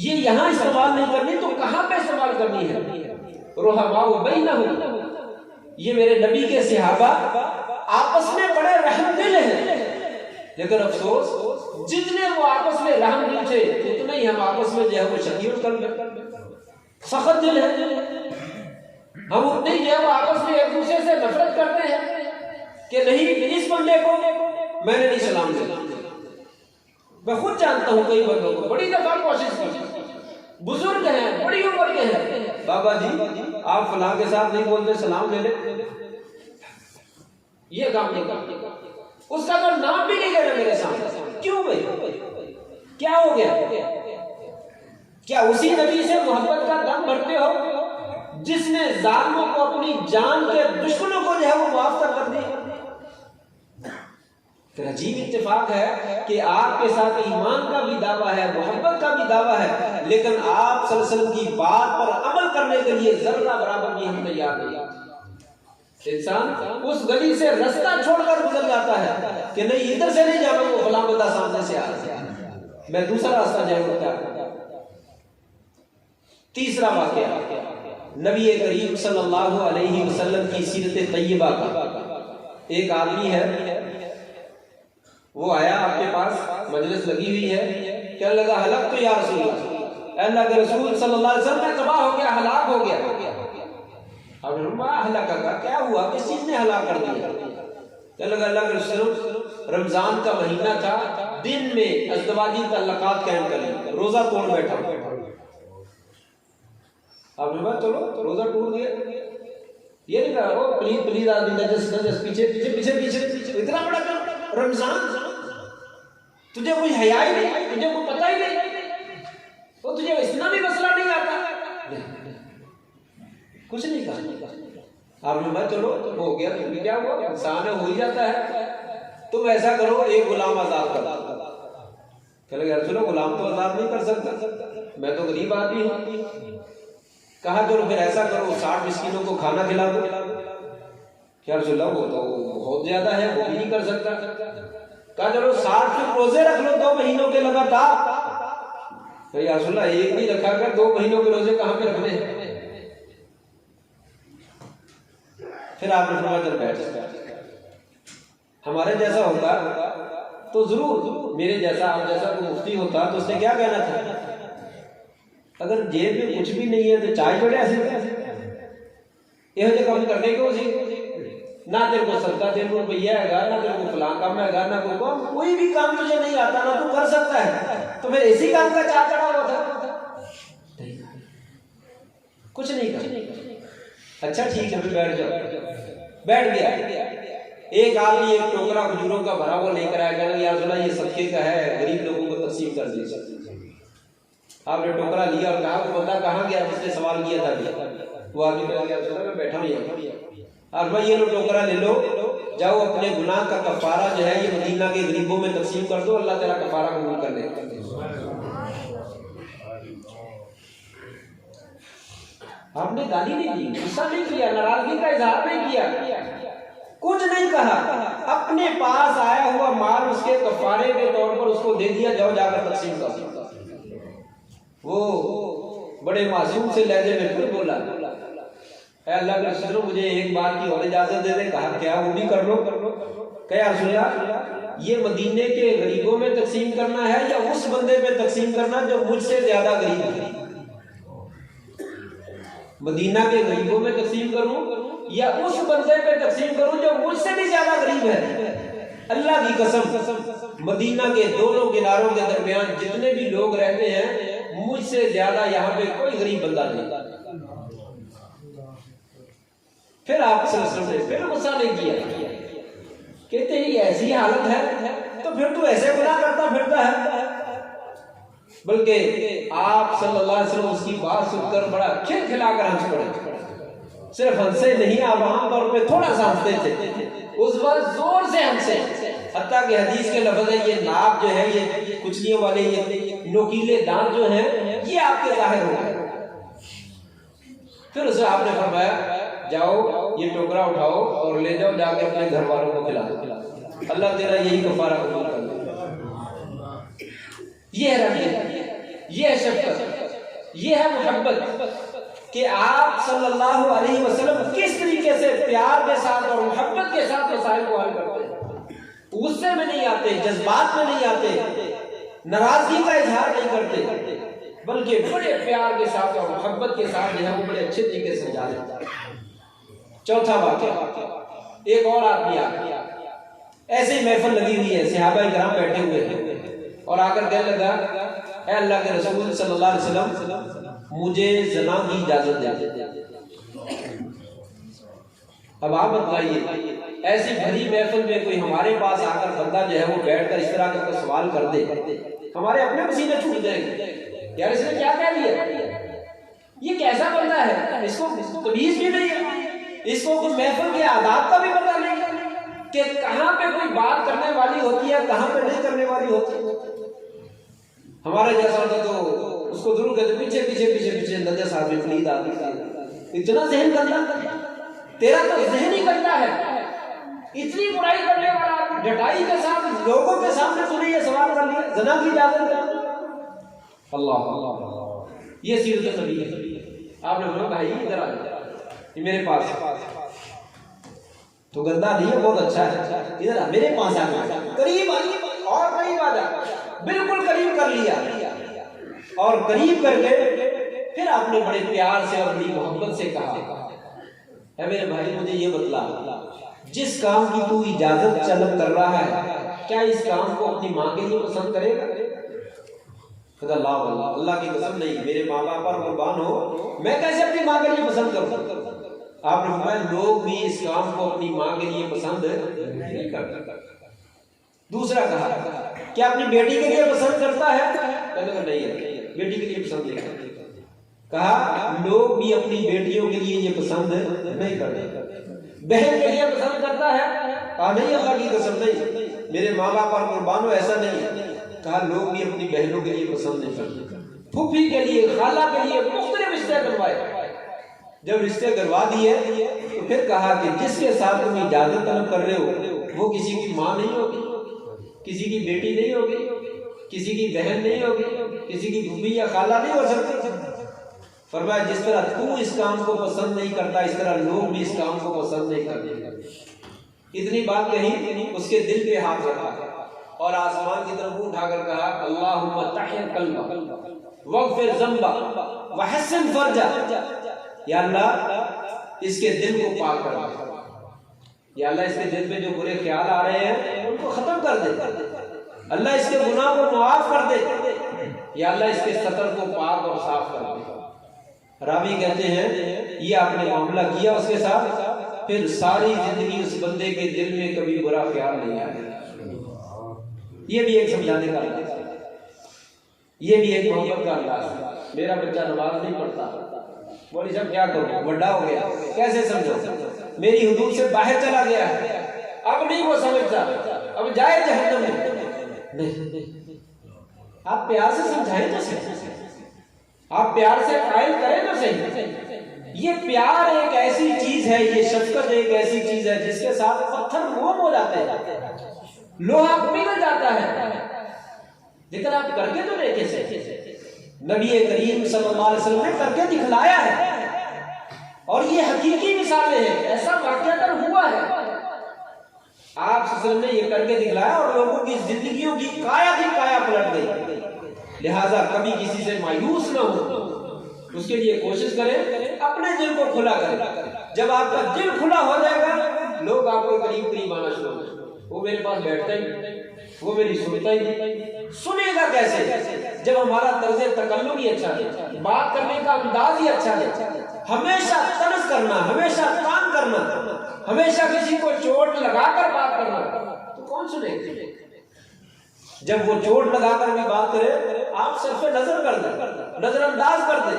یہ یہاں استعمال نہیں کرنی تو کہاں پہ استعمال کرنی ہے؟ رحماء بینہم, یہ میرے نبی کے صحابہ آپس میں بڑے رحم دل ہیں, لیکن افسوس جتنے وہ آپس میں رحم دل تھے اتنے ہی ہم آپس میں جو ہے وہ شدید سخت دل ہے. ہم اتنے ہی جو ہے وہ آپس میں ایک دوسرے سے نفرت کرتے ہیں کہ نہیں اس بندے کو میں نے نہیں سلام دینا. میں خود جانتا ہوں کئی بندوں کو بڑی دفعہ کوشش کی, بزرگ ہیں, بڑی عمر کے ہیں, بابا جی آپ فلاں کے ساتھ نہیں بولتے, سلام لے لے, یہ کام نہیں کرتے, اس کا تو نام بھی نہیں لینا میرے سامنے. کیوں بھائی, کیا ہو گیا؟ کیا اسی نبی سے محبت کا دم بھرتے ہو جس نے ظالموں کو اپنی جان کے دشمنوں کو جو ہے وہ معاف کر دیا؟ پھر عجیب اتفاق ہے کہ آپ کے ساتھ ایمان کا بھی دعویٰ ہے, محبت کا بھی دعویٰ ہے, لیکن آپ صلی اللہ علیہ وسلم کی بات پر عمل کرنے کے لیے ذرہ برابر بھی ہم تیار نہیں. انسان اس گلی سے رستہ چھوڑ کر گزر جاتا ہے کہ نہیں ادھر سے نہیں جانا، وہ فلاں بندہ سامنے سے آ رہا ہے، میں دوسرا راستہ جاؤں گا۔ تیسرا واقعہ نبی کریم صلی اللہ علیہ وسلم کی سیرت طیبہ کا۔ ایک آدمی ہے، وہ آیا آپ کے پاس، مجلس لگی ہوئی ہے، کہنے لگا ہلاک تو یا رسول اللہ، اے اللہ کے رسول صلی اللہ علیہ وسلم، میں تباہ ہو گیا، ہلاک ہو گیا۔ اب ہلاک کا کیا ہوا، کس چیز نے ہلاک کر دیا؟ کہنے لگا اللہ کے رسول، رمضان کا مہینہ تھا، دن میں ازدواجی تعلقات قائم کر لی، روزہ توڑ بیٹھا۔ آپ نے بات چلو روزہ ٹوٹ گیا، یہ نہیں کہا وہ پلیز پلیز آدمی نجس پیچھے پیچھے پیچھے پیچھے، اتنا بڑا کام رمضان، تجھے کوئی حیا ہی نہیں، تجھے کوئی پتہ ہی نہیں، وہ تجھے اتنا بھی مسئلہ نہیں آتا، کچھ نہیں کہا۔ آپ نے بات چلو ہو گیا، تم کیا ہوا، انسان ہے، ہو ہی جاتا ہے، تم ایسا کرو ایک غلام آزاد کر دو۔ کہ لگا چلو غلام تو آزاد نہیں کر سکتا، میں تو غریب آدمی ہوں۔ کہا چلو پھر ایسا کرو 60 مسکینوں کو کھانا کھلا دو۔ کیا رسول اللہ وہ تو بہت زیادہ ہے، وہ بھی نہیں کر سکتا۔ کہا چلو 60 روزے رکھ لو 2 مہینوں کے لگاتار۔ کہ یا رسول اللہ ایک نہیں رکھا کر 2 مہینوں کے روزے کہاں پہ رکھنے ہیں؟ پھر آپ نے فرمایا چل بیٹھ، ہمارے جیسا ہوتا تو ضرور، میرے جیسا آپ جیسا کوئی مفتی ہوتا تو اس نے کیا کہنا تھا، اگر جیب میں کچھ بھی نہیں ہے تو چائے چڑھے ایسے یہ جو کام کرنے کو سی، نہ تیرے کو سکتا، تیرے کو روپیہ ہے گا، نہ تیرے کو فلاں کام ہے گا، نہ کوئی بھی کام تجھے نہیں آتا، نہ تو کر سکتا ہے، تو پھر اسی کام کا چاہ چڑھا ہوا تھا، کچھ نہیں کر۔ اچھا ٹھیک ہے پھر بیٹھ جاؤ۔ بیٹھ گیا، ایک آدمی ایک ٹوکرا کھجوروں کا بھرا ہوا لے کر آیا، کہا یا رسول اللہ یہ صدقے کا ہے، غریب لوگوں کو تقسیم کر دیجیے۔ آپ نے ٹوکرا لیا اور کہا وہ بندہ کہاں گیا، اس نے سوال کیا تھا، وہ آدمی کہا یا رسول اللہ میں بیٹھا ہوں۔ اور بھائی یہ لو ٹوکرا لے لو، جاؤ اپنے گناہ کا کفارہ جو ہے یہ مدینہ کے غریبوں میں تقسیم کر دو، اللہ تعالیٰ کفارہ قبول کر لے۔ آپ نے گالی نہیں دی، غصہ نہیں کیا، ناراضگی کا اظہار نہیں کیا، کچھ نہیں کہا، اپنے پاس آیا ہوا مال اس کے کفارے کے طور پر اس کو دے دیا، جاؤ جا کر تقسیم کر۔ وہ بڑے معصوم سے لہجے میں پھر بولا، اے اللہ کے رسول مجھے ایک بات کی اور اجازت دے دے۔ کہا کیا، وہ بھی کر لو۔ کہ یا رسول اللہ یہ مدینے کے غریبوں میں تقسیم کرنا ہے یا اس بندے پہ تقسیم کرنا جو مجھ سے زیادہ غریب ہے؟ مدینہ کے غریبوں میں تقسیم کروں یا اس بندے پہ تقسیم کروں جو مجھ سے بھی زیادہ غریب ہے؟ اللہ کی قسم مدینہ کے دونوں کناروں کے درمیان جتنے بھی لوگ رہتے ہیں مجھ سے زیادہ یہاں پہ کوئی غریب بندہ نہیں۔ پھر آپ صلی اللہ علیہ وسلم نے پھر غصہ نہیں کیا، کہتے ہیں یہ ایسی حالت ہے تو پھر تو ایسے گناہ کرتا پھرتا ہے، بلکہ آپ صلی اللہ علیہ وسلم اس کی بات سن کر بڑا کھلکھلا کر ہنس پڑے۔ صرف ہنسے نہیں، آپ عام طور پہ تھوڑا سا ہنستے تھے، اس وقت زور سے ہنسے، حتیٰ کہ حدیث کے لفظ ہے یہ ناک جو ہے یہ کچلیوں والے یہ نوکیلے دانت جو ہیں یہ آپ کے ظاہر ہو گئے۔ پھر اسے آپ نے فرمایا جاؤ یہ ٹوکرا اٹھاؤ اور لے جاؤ، جا کے اپنے گھر والوں کو کھلا دو، اللہ تیرا یہی کفارہ قبول کر لے۔ یہ ہے رحمت، یہ ہے شفقت، یہ ہے محبت کہ آپ صلی اللہ علیہ وسلم کس طریقے سے پیار کے ساتھ اور محبت کے ساتھ مسائل کو حل کرتے ہیں، غصے میں نہیں آتے، جذبات میں نہیں آتے، ناراضگی کا اظہار نہیں کرتے، بلکہ بڑے پیار کے ساتھ اور محبت کے ساتھ جو ہے وہ بڑے اچھے طریقے سے سمجھا دیتا ہے۔ چوتھا واقعہ، ایک اور آدمی آ گیا، ایسے ہی محفل لگی ہوئی ہے، صحابہ کرام بیٹھے ہوئے ہیں، اور آ کر کہنے لگا اے اللہ کے رسول صلی اللہ علیہ وسلم مجھے زنا کی اجازت دے۔ اب آپ بتلائیے ایسی بھری محفل میں کوئی ہمارے پاس آ کر بندہ جو ہے وہ بیٹھ کر اس طرح کا سوال کر دے، ہمارے اپنے پسینے چھوٹ جائیں گے، یار اس نے کیا کہہ دیا، یہ کیسا بندہ ہے، اس کو تمیز بھی نہیں ہے، اس کو کوئی محفل کے آداب کا بھی پتہ نہیں کہ کہاں پہ کوئی بات کرنے والی ہوتی ہے کہاں پہ نہیں کرنے والی ہوتی ہے۔ ہمارے جیسا ہوتا تو اس کو ضرور کہتے پیچھے پیچھے پیچھے پیچھے نجس آدمی پلید آدمی، اتنا ذہن گندا تیرا تو ذہن ہی گندا ہے، اتنی برائی کرنے والا آدمی ڈٹائی کے ساتھ لوگوں کے سامنے تو نے یہ سوال کر لیا، زنا کی اجازت ہے؟ اللہ اللہ، یہ سیرت نبی ہے۔ آپ نے بولا بھائی ادھر آ جا، یہ میرے پاس تو گندا نہیں ہے، بہت اچھا ہے، ادھر میرے پاس آ جا، قریب اور قریب آ جا، بالکل قریب کر لیا، اور قریب کر کے پھر آپ نے بڑے پیار سے اور بڑی محبت سے کہا اے میرے بھائی مجھے یہ بتلا، جس کام کی تو اجازت طلب کر رہا ہے کیا اس کام کو اپنی ماں کے لیے پسند کرے گا؟ اللہ کی قسم نہیں، میرے ماں باپ پر قربان ہو، میں کیسے اپنی ماں کے لیے پسند کروں؟ آپ نے فرمایا لوگ بھی اس کام کو اپنی ماں کے لیے پسند نہیں کرتے۔ دوسرا کہا کیا اپنی بیٹی کے لیے پسند کرتا ہے؟ کہنے کو نہیں ہے، بیٹی کے لیے پسند نہیں کرتا۔ کہا لوگ بھی اپنی بیٹیوں کے لیے یہ پسند نہیں کرتے۔ بہن کے لیے پسند کرتا ہے؟ کہا نہیں، اللہ کی قسم نہیں، میرے ماں باپ پر قربان ہو ایسا نہیں۔ کہا لوگ بھی اپنی بہنوں کے لیے پسند نہیں کرتے، پھوپھی کے لیے، خالہ کے لیے مختلف رشتے کروائے۔ جب رشتے کروا دیے تو پھر کہا کہ جس کے ساتھ تم اجازت طلب کر رہے ہو وہ کسی کی ماں نہیں ہوگی، کسی کی بیٹی نہیں ہوگی، کسی کی بہن نہیں ہوگی، کسی کی پھوپھی یا خالہ نہیں ہو سکتی۔ فرمایا جس طرح تو اس کام کو پسند نہیں کرتا اس طرح لوگ بھی اس کام کو پسند نہیں کرتے۔ اتنی بات کہی، اس کے دل پہ ہاتھ رکھا اور آسمان کی طرف اٹھا کر کہا اللہم طہر قلبہ واغفر ذنبہ وحسن فرجہ، یا اللہ اس کے دل کو پاک کر دے، یا اللہ اس کے دل میں جو برے خیال آ رہے ہیں ان کو ختم کر دے، اللہ اس کے گناہ کو معاف کر دے، یا اللہ اس کے سطر کو پاک اور صاف کر دے۔ راوی کہتے ہیں یہ آپ نے معاملہ کیا اس کے ساتھ، پھر ساری زندگی اس بندے کے دل میں کبھی برا خیال نہیں آیا۔ یہ بھی ایک سمجھانے کا انداز ہے، یہ بھی ایک محبت کا انداز ہے۔ میرا بچہ نماز نہیں پڑھتا، بولی صاحب کیا کروں، بڑا ہو گیا، کیسے سمجھو، میری حدود سے باہر چلا گیا ہے، اب نہیں وہ سمجھتا، اب جائے جہنم میں۔ نہیں، آپ پیار سے سمجھائیں تو صحیح، آپ پیار سے قائل کریں تو صحیح۔ یہ پیار ایک ایسی چیز ہے، یہ شفقت ایک ایسی چیز ہے جس کے ساتھ پتھر موم ہو جاتے ہیں، لوہا پگھل جاتا ہے، لیکن آپ کر کے تو دیکھیں سے نبی کریم صلی اللہ علیہ وسلم نے کر کے دکھلایا ہے، اور یہ حقیقی مثالیں ہیں، ایسا واقعہ در ہوا ہے۔ آپ صلی اللہ علیہ وسلم نے یہ کر کے دکھلایا اور لوگوں کی زندگیوں کی کایا کی کایا پلٹ گئی۔ لہٰذا کبھی کسی سے مایوس نہ ہو، اس کے لیے کوشش کریں، اپنے دل کو کھلا کریں۔ جب آپ کا دل کھلا ہو جائے گا لوگ آپ کو قریب قریب آنا شروع ہو جائیں گے۔ وہ میرے پاس بیٹھتا ہی، وہ میری سنتا ہی، سنے گا کیسے جب ہمارا طرز تکلم ہی اچھا ہے، بات کرنے کا انداز ہی اچھا ہے، ہمیشہ طنز کرنا، ہمیشہ کام کرنا، ہمیشہ کسی کو چوٹ لگا کر بات کرنا، تو کون سنے گا؟ جب وہ چوٹ لگا کر بھی بات کرے آپ صرف نظر کر دیں، نظر انداز کر دیں،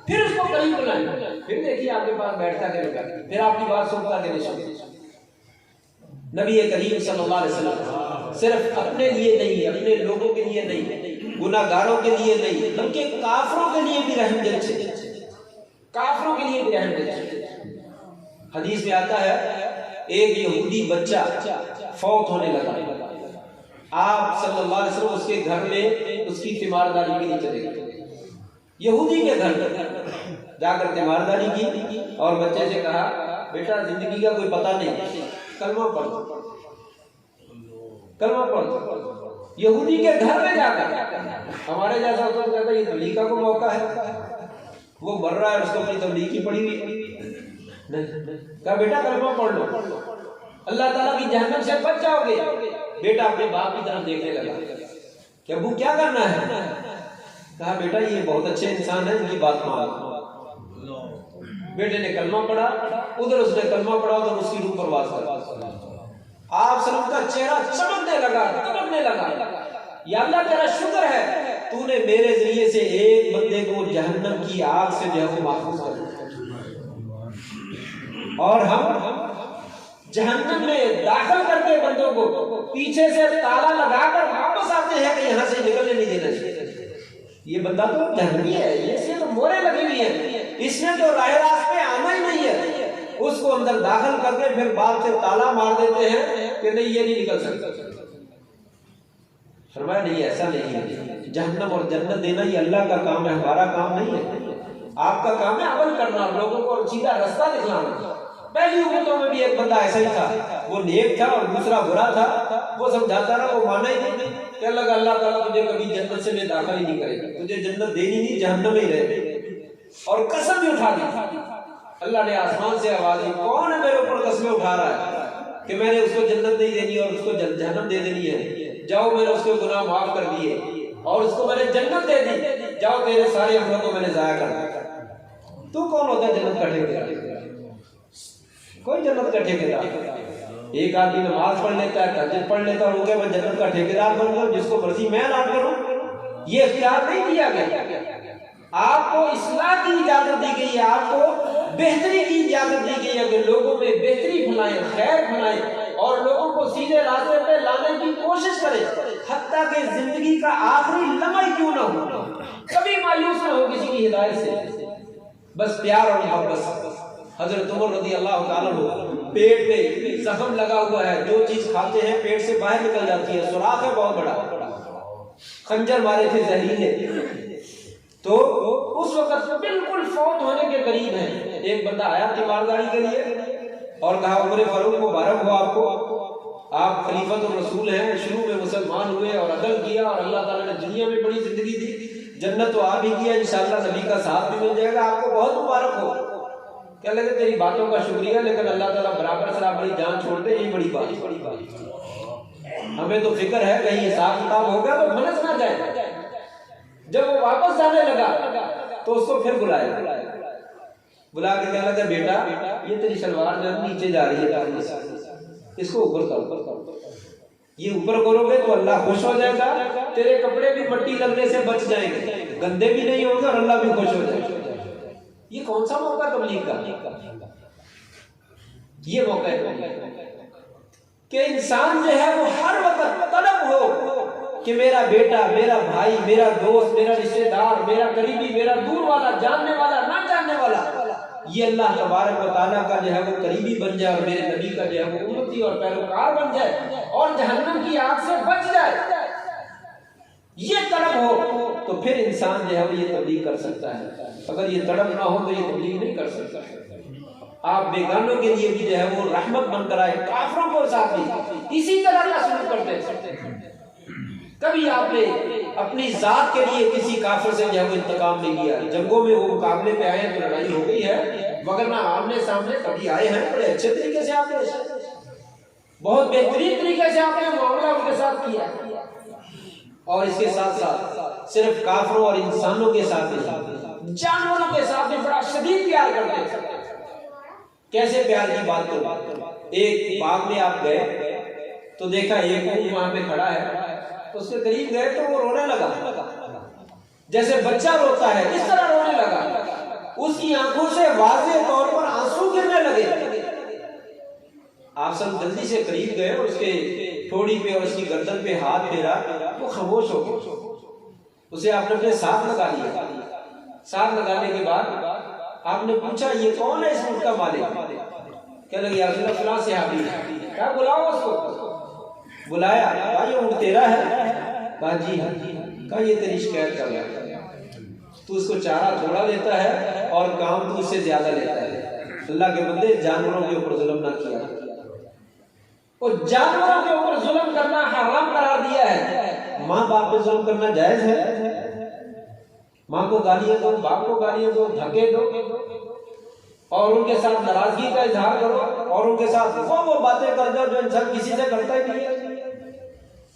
پھر اس کو قریب بلائیں، پھر دیکھیے آپ کے پاس بیٹھتا کہ نہیں، پھر آپ کی بات سنتا کہ نہیں سنتا۔ نبی کریم صلی اللہ علیہ وسلم صرف اپنے لیے نہیں، اپنے لوگوں کے لیے نہیں، گناہ گاروں کے لیے نہیں، بلکہ کافروں کے لیے بھی رحم دل سے، کافروں کے لیے بھی رحم دل سے۔ حدیث میں آتا ہے ایک یہودی بچہ فوت ہونے لگا، آپ صلی اللہ علیہ وسلم اس کے گھر میں اس کی تیمارداری کے لیے چلے گئے، یہودی کے گھر جا کر تیمارداری کی اور بچے سے کہا بیٹا زندگی کا کوئی پتہ نہیں، کلمہ پڑھ، کلمہ پڑھ۔ یہودی کے گھر میں جا کر، ہمارے جیسا ہوتا کہتا یہ تبلیغ کا کوئی موقع ہے، وہ مر رہا ہے اس کو اپنی تبلیغ کی پڑی ہوئی، کہا بیٹا کلمہ پڑھ لو، اللہ تعالیٰ کی جہنم سے بچ جاؤ گے۔ بیٹا اپنے باپ کی طرف دیکھنے لگا کہ ابو کیا کرنا ہے؟ کہا بیٹا یہ بہت اچھے انسان ہیں، ان کی بات مان۔ بیٹے نے کلمہ پڑھا، ادھر اس نے کلمہ پڑھا، ادھر اس کی روح پرواز کر، آپ سلام کا چہرہ چمکنے لگا، چمکنے لگا، یا اللہ تیرا شکر ہے تو نے میرے ذریعے سے ایک بندے کو جہنم کی آگ سے جو ہے محفوظ کر دیا، اور ہم جہنم میں داخل کرتے بندوں کو پیچھے سے تالا لگا کر واپس آتے ہیں کہ یہاں سے نکلنے نہیں دینا چاہیے، یہ بندہ تو جہنمی ہے، اس میں تو مورے لگی ہوئی ہیں، اس میں تو راہ راست پہ آنا ہی نہیں ہے، اس کو اندر داخل کر کے پھر بعد سے تالا مار دیتے ہیں کہ نہیں یہ نہیں نکل سکتا۔ فرمایا نہیں ایسا نہیں ہے، جہنم اور جنت دینا یہ اللہ کا کام ہے، ہمارا کام نہیں ہے۔ آپ کا کام ہے عمل کرنا، لوگوں کو سیدھا رستہ دکھلانا۔ پہلی امتوں میں بھی ایک بندہ ایسا ہی تھا، وہ نیک تھا اور دوسرا برا تھا، وہ سمجھاتا رہا، وہ مانا ہی نہیں، کہنے لگا اللہ تعالیٰ تجھے کبھی جنت سے میں داخل ہی نہیں کرے گا، تجھے جنت دینی نہیں، جہنم ہی رہے، اور قسم بھی اٹھا دی۔ اللہ نے آسمان سے آواز دی، کون ہے میرے اوپر قسمیں اٹھا رہا ہے کہ میں نے اس کو جنت نہیں دینی اور اس کو جہنم دے دینی ہے؟ جاؤ میں نے اس کے گناہ معاف کر دیے اور اس کو میں نے جنت دے دی، جاؤ تیرے سارے عملوں کو میں نے ضائع کر دیا۔ تو کون ہوتا ہے جنت کا ٹھیکیدار؟ کوئی جنت کا ٹھیکیدار؟ ایک آدمی نماز پڑھ لیتا ہے، تہجد پڑھ لیتا ہے اور وہ کہ میں جنت کا ٹھیکیدار بن جاؤں، جس کو مرضی میں اعلان کروں، یہ اختیار نہیں دیا گیا۔ آپ کو اصلاح کی اجازت دی گئی ہے، آپ کو بہتری کی اجازت دی گئی ہے کہ لوگوں میں بہتری پھیلائیں، خیر پھیلائیں اور لوگوں کو سیدھے راستے پہ لانے کی کوشش کریں، حتیٰ کہ زندگی کا آخری لمحہ کیوں نہ ہو، کبھی مایوس نہ ہو کسی کی ہدایت سے، بس پیار اور محبت۔ حضرت عمر رضی اللہ تعالیٰ عنہ، پیٹ پہ زخم لگا ہوا ہے، جو چیز کھاتے ہیں پیٹ سے باہر نکل جاتی ہے، سوراخ ہے بہت بڑا، خنجر مارے تھے زہریلے، تو اس وقت بالکل فوت ہونے کے قریب ہیں۔ ایک بندہ آیا تیمارداری کے لیے اور کہا عمر فاروق مبارک ہو آپ کو، آپ خلیفۃ الرسول ہیں، شروع میں مسلمان ہوئے اور عدل کیا اور اللہ تعالیٰ نے دنیا میں بڑی زندگی دی، جنت تو آپ ہی کیا، انشاءاللہ نبی کا ساتھ بھی مل جائے گا، آپ کو بہت مبارک ہو۔ کہنے لگے تیری باتوں کا شکریہ، لیکن اللہ تعالیٰ برابر سرابری جان چھوڑ دے، یہی بڑی بات، ہمیں تو فکر ہے کہیں حساب کتاب ہوگا تو بھنس نہ جائے۔ جب وہ واپس جانے لگا تو اس کو پھر بلایا، بلا کے کہنے لگا بیٹا یہ تیری شلوار جو نیچے جا رہی ہے، اس کو اوپر کرو، یہ اوپر کرو گے تو اللہ خوش ہو جائے گا، تیرے کپڑے بھی مٹی لگنے سے بچ جائیں گے، گندے بھی نہیں ہوں گے اور اللہ بھی خوش ہو جائے گا۔ یہ کون سا موقع تبلیغ کا؟ یہ موقع ہے کہ انسان جو ہے وہ ہر وقت طلب ہو کہ میرا بیٹا، میرا بھائی، میرا دوست، میرا رشتہ دار، میرا قریبی، میرا دور والا، جاننے والا، نہ جاننے والا، یہ اللہ تبارک و تعالیٰ کا جو ہے وہ قریبی بن جائے اور میرے نبی کا جو ہے وہ امتی اور پیروکار بن جائے اور جہنم کی آگ سے بچ جائے، یہ طلب ہو تو پھر انسان جو ہے وہ یہ تبلیغ کر سکتا ہے۔ اگر یہ طلب نہ ہو تو یہ تبلیغ نہیں کر سکتا۔ آپ بیگانوں کے لیے بھی جو ہے وہ رحمت بن کر آئے، کافروں کو ساتھ بھی اسی طرح کا سلوک کرتے ہیں۔ کبھی آپ نے اپنی ذات کے لیے کسی کافر سے جو ہے وہ انتقام نہیں لیا، جنگوں میں وہ مقابلے پہ آئے تو لڑائی ہو گئی ہے، وگرنہ آمنے سامنے کبھی آئے ہیں، بڑے اچھے طریقے سے آپ نے، بہت بہترین طریقے سے آپ نے معاملہ ان کے ساتھ کیا، اور اس کے ساتھ ساتھ صرف کافروں اور انسانوں کے ساتھ نہیں، جانوروں کے ساتھ بھی بڑا شدید پیار کرتے ہیں۔ کیسے پیار کی بات کرو، ایک باغ میں آپ گئے تو دیکھا ایک اونٹ وہاں پہ کھڑا ہے، اس کے قریب گئے تو وہ رونے لگا، جیسے بچہ روتا ہے اس طرح رونے لگا، اس کی آنکھوں سے واضح طور پر آنسو گرنے لگے۔ آپ سب جلدی سے قریب گئے اور اس کے ٹھوڑی پہ اور اس کی گردن پہ ہاتھ پھیرا، وہ خاموش ہو گیا، اسے آپ نے اپنے ساتھ لگا لیا۔ ساتھ لگانے کے بعد آپ نے پوچھا یہ کون ہے اس اونٹ کا مالک؟ کہنے لگے یا رسول اللہ فلاں صحابی ہے۔ کہا بلاؤ اس کو، بلایا، کہا یہ اونٹ تیرا ہے؟ کہا جی ہاں۔ کہا یہ تیری شکایت کر رہا ہے، تو اس کو چارہ تھوڑا دیتا ہے اور کام تو اس سے زیادہ لیتا ہے۔ اللہ کے بندے جانوروں کے اوپر ظلم نہ کیا، اور جانوروں کے اوپر ظلم کرنا حرام قرار دیا ہے۔ ماں باپ پہ ظلم کرنا جائز ہے، ماں کو گالیاں دو، باپ کو گالیاں دو، دھکے دو اور ان کے ساتھ ناراضگی کا اظہار کرو اور ان کے ساتھ وہ باتیں کر دو جو انسان کسی سے کرتا ہی نہیں ہے۔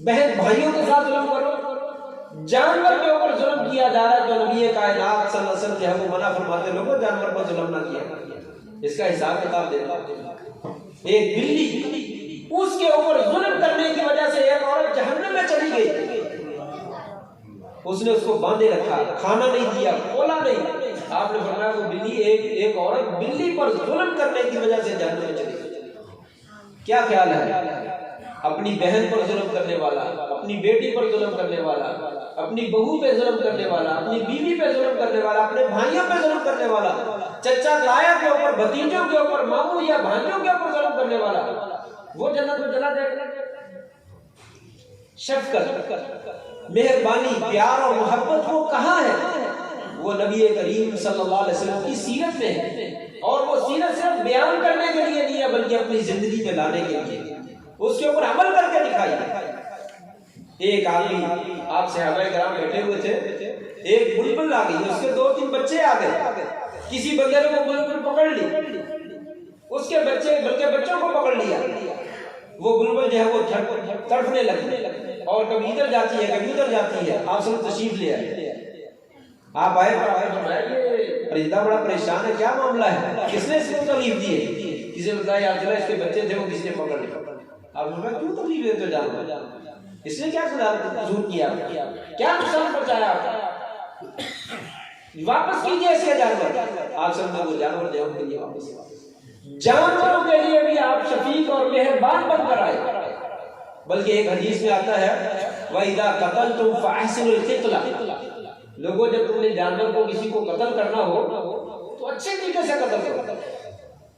بہن بھائیوں کے ساتھ ظلم کرو، جانور کے اوپر ظلم کیا جا رہا ہے تو نبی کائنات صلی اللہ علیہ وسلم جو ہے وہ منع فرماتے لوگوں جانور پر ظلم نہ کیا، اس کا حساب کتاب دیتا۔ ایک بلی، اس کے اوپر ظلم کرنے کی وجہ سے ایک عورت جہنم میں چلی گئی، اس نے اس کو باندھے رکھا، کھانا نہیں دیا، کھولا نہیں۔ آپ نے فرمایا وہ بلی، ایک عورت بلی پر ظلم کرنے کی وجہ سے جہنم میں چلی گئی۔ کیا خیال ہے؟ اپنی بہن پر ظلم کرنے والا، اپنی بیٹی پر ظلم کرنے والا، اپنی بہو پہ ظلم کرنے والا، اپنی بیوی پہ ظلم کرنے والا، اپنے بھائیوں پہ ظلم کرنے والا، چچا تایا کے اوپر، بھتیجوں کے اوپر، ماموں یا بھانجوں کے اوپر ظلم کرنے والا، وہ جنت میں چلا جائے گا۔ شفقت، مہربانی، پیار اور محبت وہ کہاں ہے؟ وہ نبی کریم صلی اللہ علیہ وسلم کی سیرت میں ہے، اور وہ سیرت صرف بیان کرنے کے لیے نہیں ہے بلکہ اپنی زندگی میں لانے کے لیے، اس کے اوپر عمل کر کے دکھائیے۔ ایک آدمی، آپ صحابہ کرام بیٹھے ہوئے تھے، ایک بلبل آ گئی، اس کے 2-3 بچے آ گئے، کسی بندے نے وہ بلبل پکڑ لی، اس کے بچے بلکہ بچوں کو پکڑ لیا، وہ بلبل جو ہے وہ تڑپنے لگی اور کبھی ادھر جاتی ہے کبھی ادھر جاتی ہے۔ آپ سب تشریف لے آئے، آپ آئے یہ پرندہ بڑا پریشان ہے، کیا معاملہ ہے، کس نے اس کو تکلیف دی ہے؟ کسی نے بتایا یا اس کے بچے تھے وہ کسی نے پکڑ لیا۔ آپ نے کہا کیوں تکلیف دیتے ہو جانور، اس نے کیا قصور کیا، کیا نقصان پہنچایا آپ، واپس کیجئے اس کے جانور۔ آپ سب نے وہ جانور جو کے لیے واپس، جانوروں کے لیے بھی آپ شفیق اور مہربان بن کر آئے۔ بلکہ ایک حدیث میں آتا ہے وَإِذَا قَتَلْتُمْ فَأَحْسِنُوا الْقِتْلَ، لوگوں جب تم نے جانور کو کسی کو قتل کرنا ہو تو اچھے طریقے سے قتل کرو،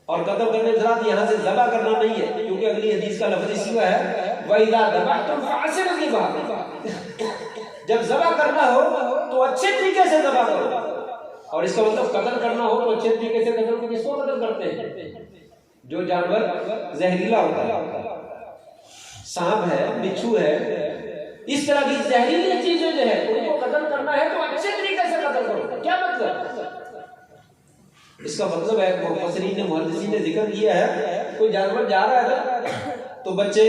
اور قتل کرنے کے ساتھ یہاں سے ذبح کرنا نہیں ہے، کیونکہ اگلی حدیث کا لفظ اسی کا ہے وَإِذَا ذَبَحْتُمْ فَأَحْسِنُوا الذِّبْحَ، جب ذبح کرنا ہو تو اچھے طریقے سے ذبح کرو، اور اس کا مطلب قتل کرنا ہو تو اچھے طریقے سے قتل کو کس کو قتل کرتے ہیں؟ جو جانور زہریلا ہوتا ہے، سانپ ہے، بچھو ہے، اس طرح کی زہریلی چیزیں جو ہے ان کو قتل کرنا ہے تو اچھے طریقے سے قتل کرو۔ کیا مطلب؟ اس کا مطلب ہے مفسرین محدثین نے ذکر کیا ہے، کوئی جانور جا رہا ہے تو بچے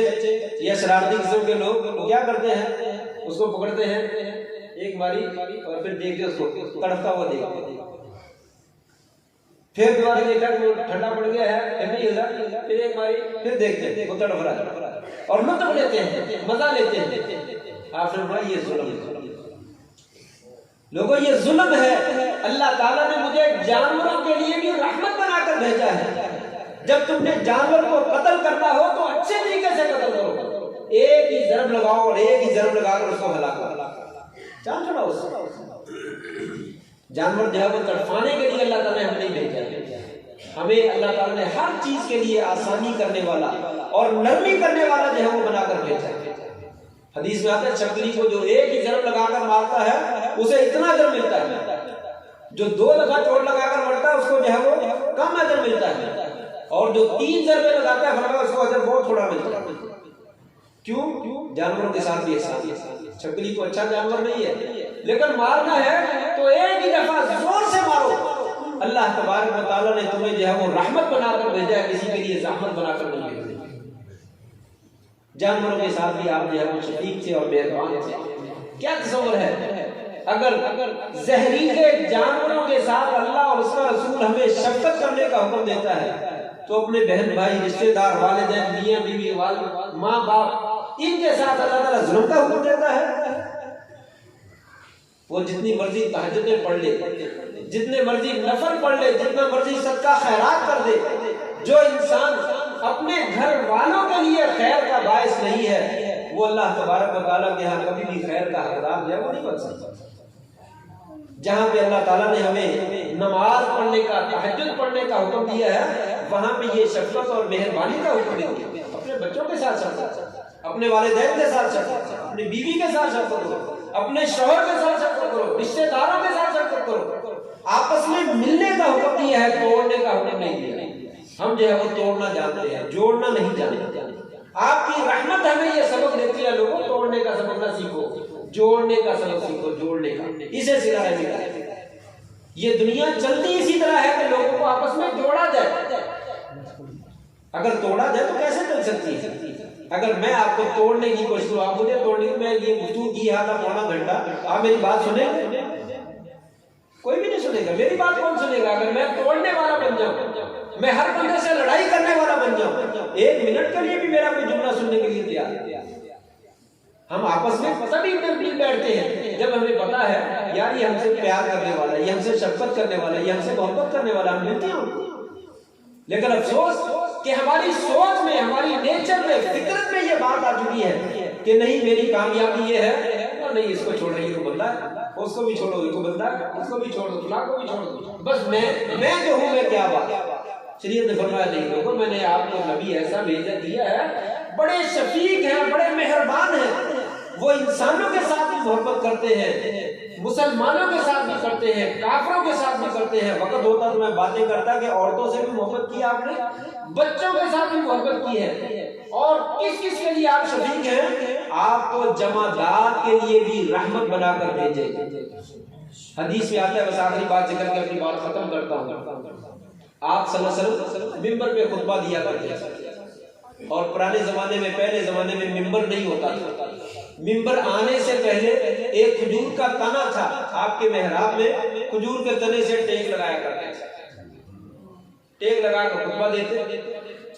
یا شرارتی قسم کے لوگ کیا کرتے ہیں، اس کو پکڑتے ہیں ایک ماری اور پھر دیکھتے اس کو تڑپتا ہوا دیکھتے، پھر دوبارہ دیکھا کہ وہ ٹھنڈا پڑ گیا ہے، پھر نہیں ہلا، پھر ایک ماری، پھر دیکھتے ہیں وہ تڑپ رہا ہے اور لطف لیتے ہیں، مزہ لیتے ہیں۔ آپ نے بولا یہ ظلم ہے، لوگوں یہ ظلم ہے۔ اللہ تعالیٰ نے مجھے جانوروں کے لیے بھی رحمت بنا کر بھیجا ہے، جب تم نے جانور کو قتل کرنا ہو تو اچھے طریقے سے قتل کرو، ایک ہی ضرب لگاؤ اور ایک ہی ضرب لگا کر اس کو ہلاک کرو، جان چھوڑاؤ اس کو۔ جانور جو ہے وہ تڑپانے کے لیے اللہ تعالیٰ نے ہمیں نہیں بھیجا، ہمیں اللہ تعالیٰ نے ہر چیز کے لیے آسانی کرنے والا اور نرمی کرنے والا جو ہے وہ بنا کر بھیجا۔ حدیث میں آتا ہے چکلی کو جو ایک ہی ضرب لگا کر مارتا ہے اسے اتنا اجر ملتا ہے، جو 2 دفعہ چوٹ لگا کر مرتا ہے اس کو جو ہے وہ کم اجر ملتا ہے، اور جو 3 ضربے لگاتا ہے فرمایا اس کو اجر بہت تھوڑا ملتا ہے۔ کیوں؟ جانوروں کے ساتھ بھی احسان ہے۔ چکلی کو اچھا جانور نہیں ہے لیکن مارنا ہے تو ایک ہی دفعہ زور سے مارو۔ اللہ تبارک و تعالیٰ نے تمہیں جو ہے وہ رحمت بنا کر بھیجا ہے، کسی کے لیے زحمت بنا کر نہیں بھیجا۔ جانوروں کے ساتھ بھی آپ جو ہے وہ شفیق تھے اور مہربان تھے۔ کیا تصور ہے اگر زہریلے جانوروں کے ساتھ اللہ اور اس کا رسول ہمیں شفقت کرنے کا حکم دیتا ہے تو اپنے بہن بھائی رشتے دار والدین میاں بیوی والد ماں باپ ان کے ساتھ اللہ تعالیٰ ظلم کا حکم دیتا ہے۔ وہ جتنی مرضی تہجدیں پڑھ لے، جتنے مرضی نفل پڑھ لے، جتنا مرضی صدقہ خیرات کر دے، جو انسان اپنے گھر والوں کے لیے خیر کا باعث نہیں ہے وہ اللہ تبارک و تعالیٰ کے ہاں کبھی بھی خیر کا حقدار جو ہے وہ نہیں بن سکتا۔ جہاں پہ اللہ تعالیٰ نے ہمیں نماز پڑھنے کا، تہجد پڑھنے کا حکم دیا ہے وہاں پہ یہ شفقت اور مہربانی کا حکم دیا۔ اپنے بچوں کے ساتھ شفقت، اپنے والدین کے ساتھ شفقت، اپنی بیوی کے ساتھ شفقت کرو، اپنے شوہر کے ساتھ شفقت کرو، رشتے داروں کے ساتھ شفقت کرو۔ آپس میں ملنے کا حکم دیا ہے، توڑنے کا حکم نہیں دیا۔ ہم جو ہے وہ توڑنا جانتے ہیں، جوڑنا نہیں جانتے۔ آپ کی رحمت ہمیں یہ سبق دیتی ہے لوگوں توڑنے کا سبق نہ سیکھو، جوڑنے کا سبق سیکھو، جوڑنے کا، اسے سلا ہے۔ یہ دنیا چلتی اسی طرح ہے کہ لوگوں کو آپس میں جوڑا جائے، اگر توڑا جائے تو کیسے چل سکتی ہے؟ اگر میں آپ کو توڑنے کی کوشش کروں، آپ مجھے توڑنے کی، میں یہ گفتگو کی آدھا پونا گھنٹہ، آپ میری بات سنیں گے؟ کوئی بھی نہیں سنے گا۔ میری بات کون سنے گا اگر میں توڑنے والا بن جاؤں، میں ہر بندے سے لڑائی کرنے والا بن جاؤں، 1 منٹ کے لیے بھی میرا کوئی جملہ سننے کے لیے تیار ہے۔ ہم آپس میں تبھی مل بیٹھتے ہیں جب ہمیں پتا ہے یار یہ ہم سے پیار کرنے والا ہے، یہ ہم سے شفقت کرنے والا ہے، یہ ہم سے محبت کرنے والا ہے، ہم ملتے ہیں۔ لیکن افسوس کہ ہماری سوچ میں، ہماری نیچر میں، فطرت میں یہ بات آ چکی ہے کہ نہیں میری کامیابی یہ ہے، اور نہیں اس کو چھوڑ رہی ہے، بندہ اس کو بھی چھوڑو، اس کو بندہ اس کو بھی چھوڑ دو، فلاں کو بھی چھوڑ دو، بس میں جو ہوں میں کیا بات. شریعت نے فرمایا نہیں لوگوں، میں نے آپ کو نبی ایسا بھیجا دیا ہے، بڑے شفیق ہیں، بڑے مہربان ہیں، وہ انسانوں کے ساتھ بھی محبت کرتے ہیں، مسلمانوں کے ساتھ بھی کرتے ہیں، کافروں کے ساتھ بھی کرتے ہیں. وقت ہوتا تو میں باتیں کرتا کہ عورتوں سے بھی محبت کی آپ نے، بچوں کے ساتھ بھی محبت کی ہے، اور کس کس کے لیے آپ شفیق ہیں؟ آپ کو جماعت کے لیے بھی رحمت بنا کر بھیجے. حدیث میں آتا ہے، بس آخری بات ذکر کے اپنی بات ختم کرتا ہوں. آپ صلی اللہ علیہ وسلم ممبر پہ خطبہ دیا کرتے ہیں، اور پرانے زمانے میں، پہلے زمانے میں ممبر نہیں ہوتا تھا. ممبر آنے سے پہلے ایک کھجور کا تنا تھا، آپ کے محراب میں کھجور کے تنے سے ٹیک لگایا کرتے تھے، ٹیک لگا کر خطبہ دیتے.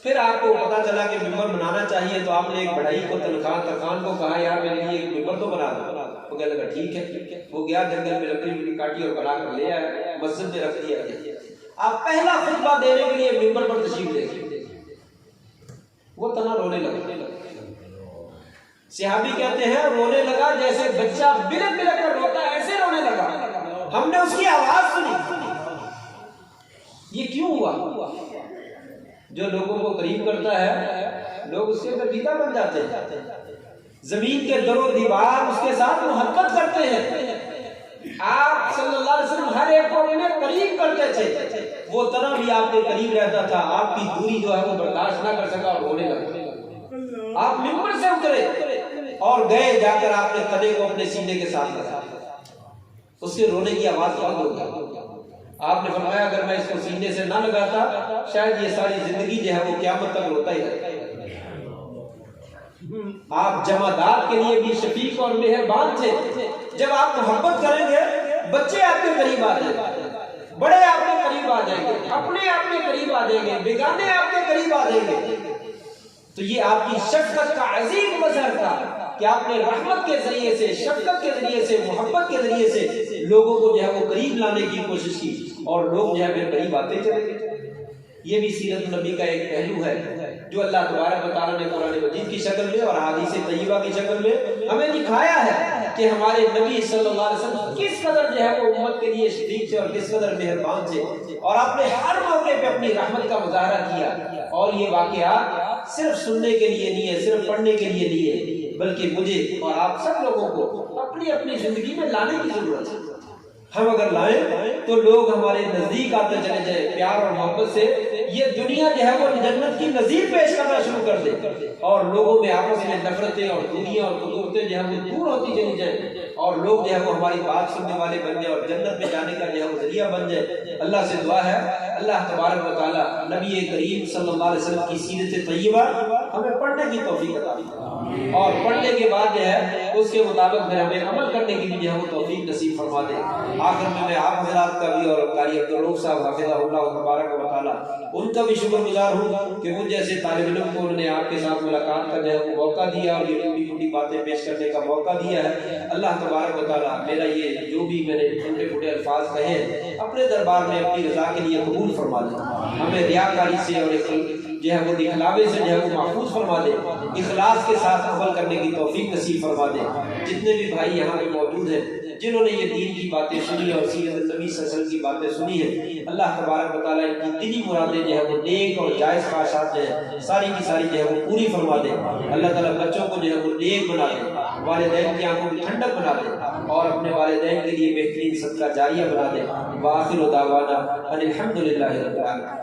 پھر آپ کو پتا چلا کہ ممبر بنانا چاہیے، تو آپ نے ایک بڑھائی کو ترخان کو کہا یار میرے لیے ایک ممبر تو بنا دو. وہ کہنے لگا ٹھیک ہے. وہ گیا جنگل میں لکڑی کاٹی اور بنا کر لے آیا، مسجد میں رکھ دیا. آپ پہلا خطبہ دینے کے لیے ممبر پر تشریف لے گئے، وہ تنا رونے لگا. صحابی کہتے ہیں رونے لگا جیسے بچہ بلک بلک کر روتا ہے، ایسے رونے لگا. ہم نے اس کی آواز سنی. یہ کیوں ہوا؟ جو لوگوں کو قریب کرتا ہے لوگ اس کے گرویدہ بن جاتے ہیں، زمین کے در و دیوار اس کے ساتھ محبت کرتے ہیں. آپ صلی اللہ علیہ وسلم ہر ایک کو اپنے قریب کرتے تھے. وہ تنا بھی آپ کے قریب رہتا تھا، آپ کی دوری جو ہے وہ برداشت نہ کر سکا اور رونے لگا. آپ ممبر سے اترے اور گئے، جا کر آپ نے تنے کو اپنے سینے کے ساتھ لگا، اس کے رونے کی آواز بند ہو گئی. آپ نے فرمایا اگر میں اس کو سینے سے نہ لگاتا شاید یہ ساری زندگی جو ہے وہ قیامت تک روتا ہی رہتا. آپ جماعت کے لیے بھی شفیق اور مہربان تھے. جب آپ محبت کریں گے بچے آپ کے قریب آ جائیں گے، بڑے آپ کے قریب آ جائیں گے، اپنے آپ کے قریب آ جائیں گے، بیگانے آپ کے قریب آ جائیں گے. تو یہ آپ کی شفقت کا عظیم مظہر تھا کہ آپ نے رحمت کے ذریعے سے، شفقت کے ذریعے سے، محبت کے ذریعے سے لوگوں کو جو ہے وہ قریب لانے کی کوشش کی، اور لوگ جو ہے پھر قریب آتے چلے گئے. یہ بھی سیرت النبی کا ایک پہلو ہے جو اللہ تبارک و تعالیٰ نے قرآن مجید کی شکل میں اور احادیث طیبہ کی شکل میں ہمیں دکھایا ہے کہ ہمارے نبی صلی اللہ علیہ وسلم کس قدر جو ہے وہ امت کے لیے شفیق تھے اور کس قدر مہربان تھے، اور آپ نے ہر موقع پہ اپنی رحمت کا مظاہرہ کیا. اور یہ واقعات صرف سننے کے لیے نہیں ہے، صرف پڑھنے کے لیے نہیں ہے، بلکہ مجھے اور آپ سب لوگوں کو اپنی اپنی زندگی میں لانے کی ضرورت ہے. ہم اگر لائیں تو لوگ ہمارے نزدیک آتے چلے جائیں پیار اور محبت سے. یہ دنیا جو ہے وہ جنت کی نظیر پیش کرنا شروع کر دے، اور لوگوں میں آپس میں نفرتیں اور دوریاں اور قدورتیں جو ہے وہ دور ہوتی چلی جائیں، اور لوگ جو ہے وہ ہماری بات سننے والے بن جائیں اور جنت میں جانے کا جو ہے وہ ذریعہ بن جائے. اللہ سے دعا ہے اللہ تبارک و تعالیٰ نبی کریم صلی اللہ علیہ وسلم کی سیرت طیبہ ہمیں پڑھنے کی توفیق عطا فرمائے، اور پڑھنے کے بعد جو ہے اس کے مطابق پھر ہمیں عمل کرنے کی بھی جو ہے وہ توفیق نصیب فرما دے. آخر میں آپ حضرات کا بھی اور قاری عبدالرؤوف صاحب حافظہ اللہ تبارک و تعالیٰ ان کا بھی شکر گزار ہوں کہ مجھ جیسے طالب علم کو انہوں نے آپ کے ساتھ ملاقات کا جو ہے وہ موقع دیا اور یہ ٹوٹی پھوٹی باتیں پیش کرنے کا موقع دیا ہے. اللہ تبارک و تعالیٰ میرا یہ جو بھی میں نے ٹوٹے پھوٹے الفاظ کہے ہیں اپنے دربار میں اپنی رضا کے لیے قبول فرما دے. ہمیں ریاکاری سے اور جو ہے وہ دکھلاوے سے جو ہے وہ محفوظ فرما دے. اخلاص کے ساتھ عمل کرنے کی توفیق نصیب فرما دے. جتنے بھی بھائی یہاں پہ موجود ہیں جنہوں نے یہ دین کی باتیں سنی اور سیرت النبی صلی اللہ علیہ وسلم کی باتیں سنی ہیں، اللہ تبارک و تعالیٰ ان کی دلی مرادیں جو ہے وہ نیک اور جائز خواہشات جو ہے ساری کی ساری جو ہے وہ پوری فرما دے. اللہ تعالیٰ بچوں کو جو ہے وہ نیک بنا دے، والدین کی آنکھوں کی ٹھنڈک بنا دے، اور اپنے والدین کے لیے بہترین صدقہ جاریہ بنا دے. وآخر دعوانا ان الحمد للہ رب العالمین.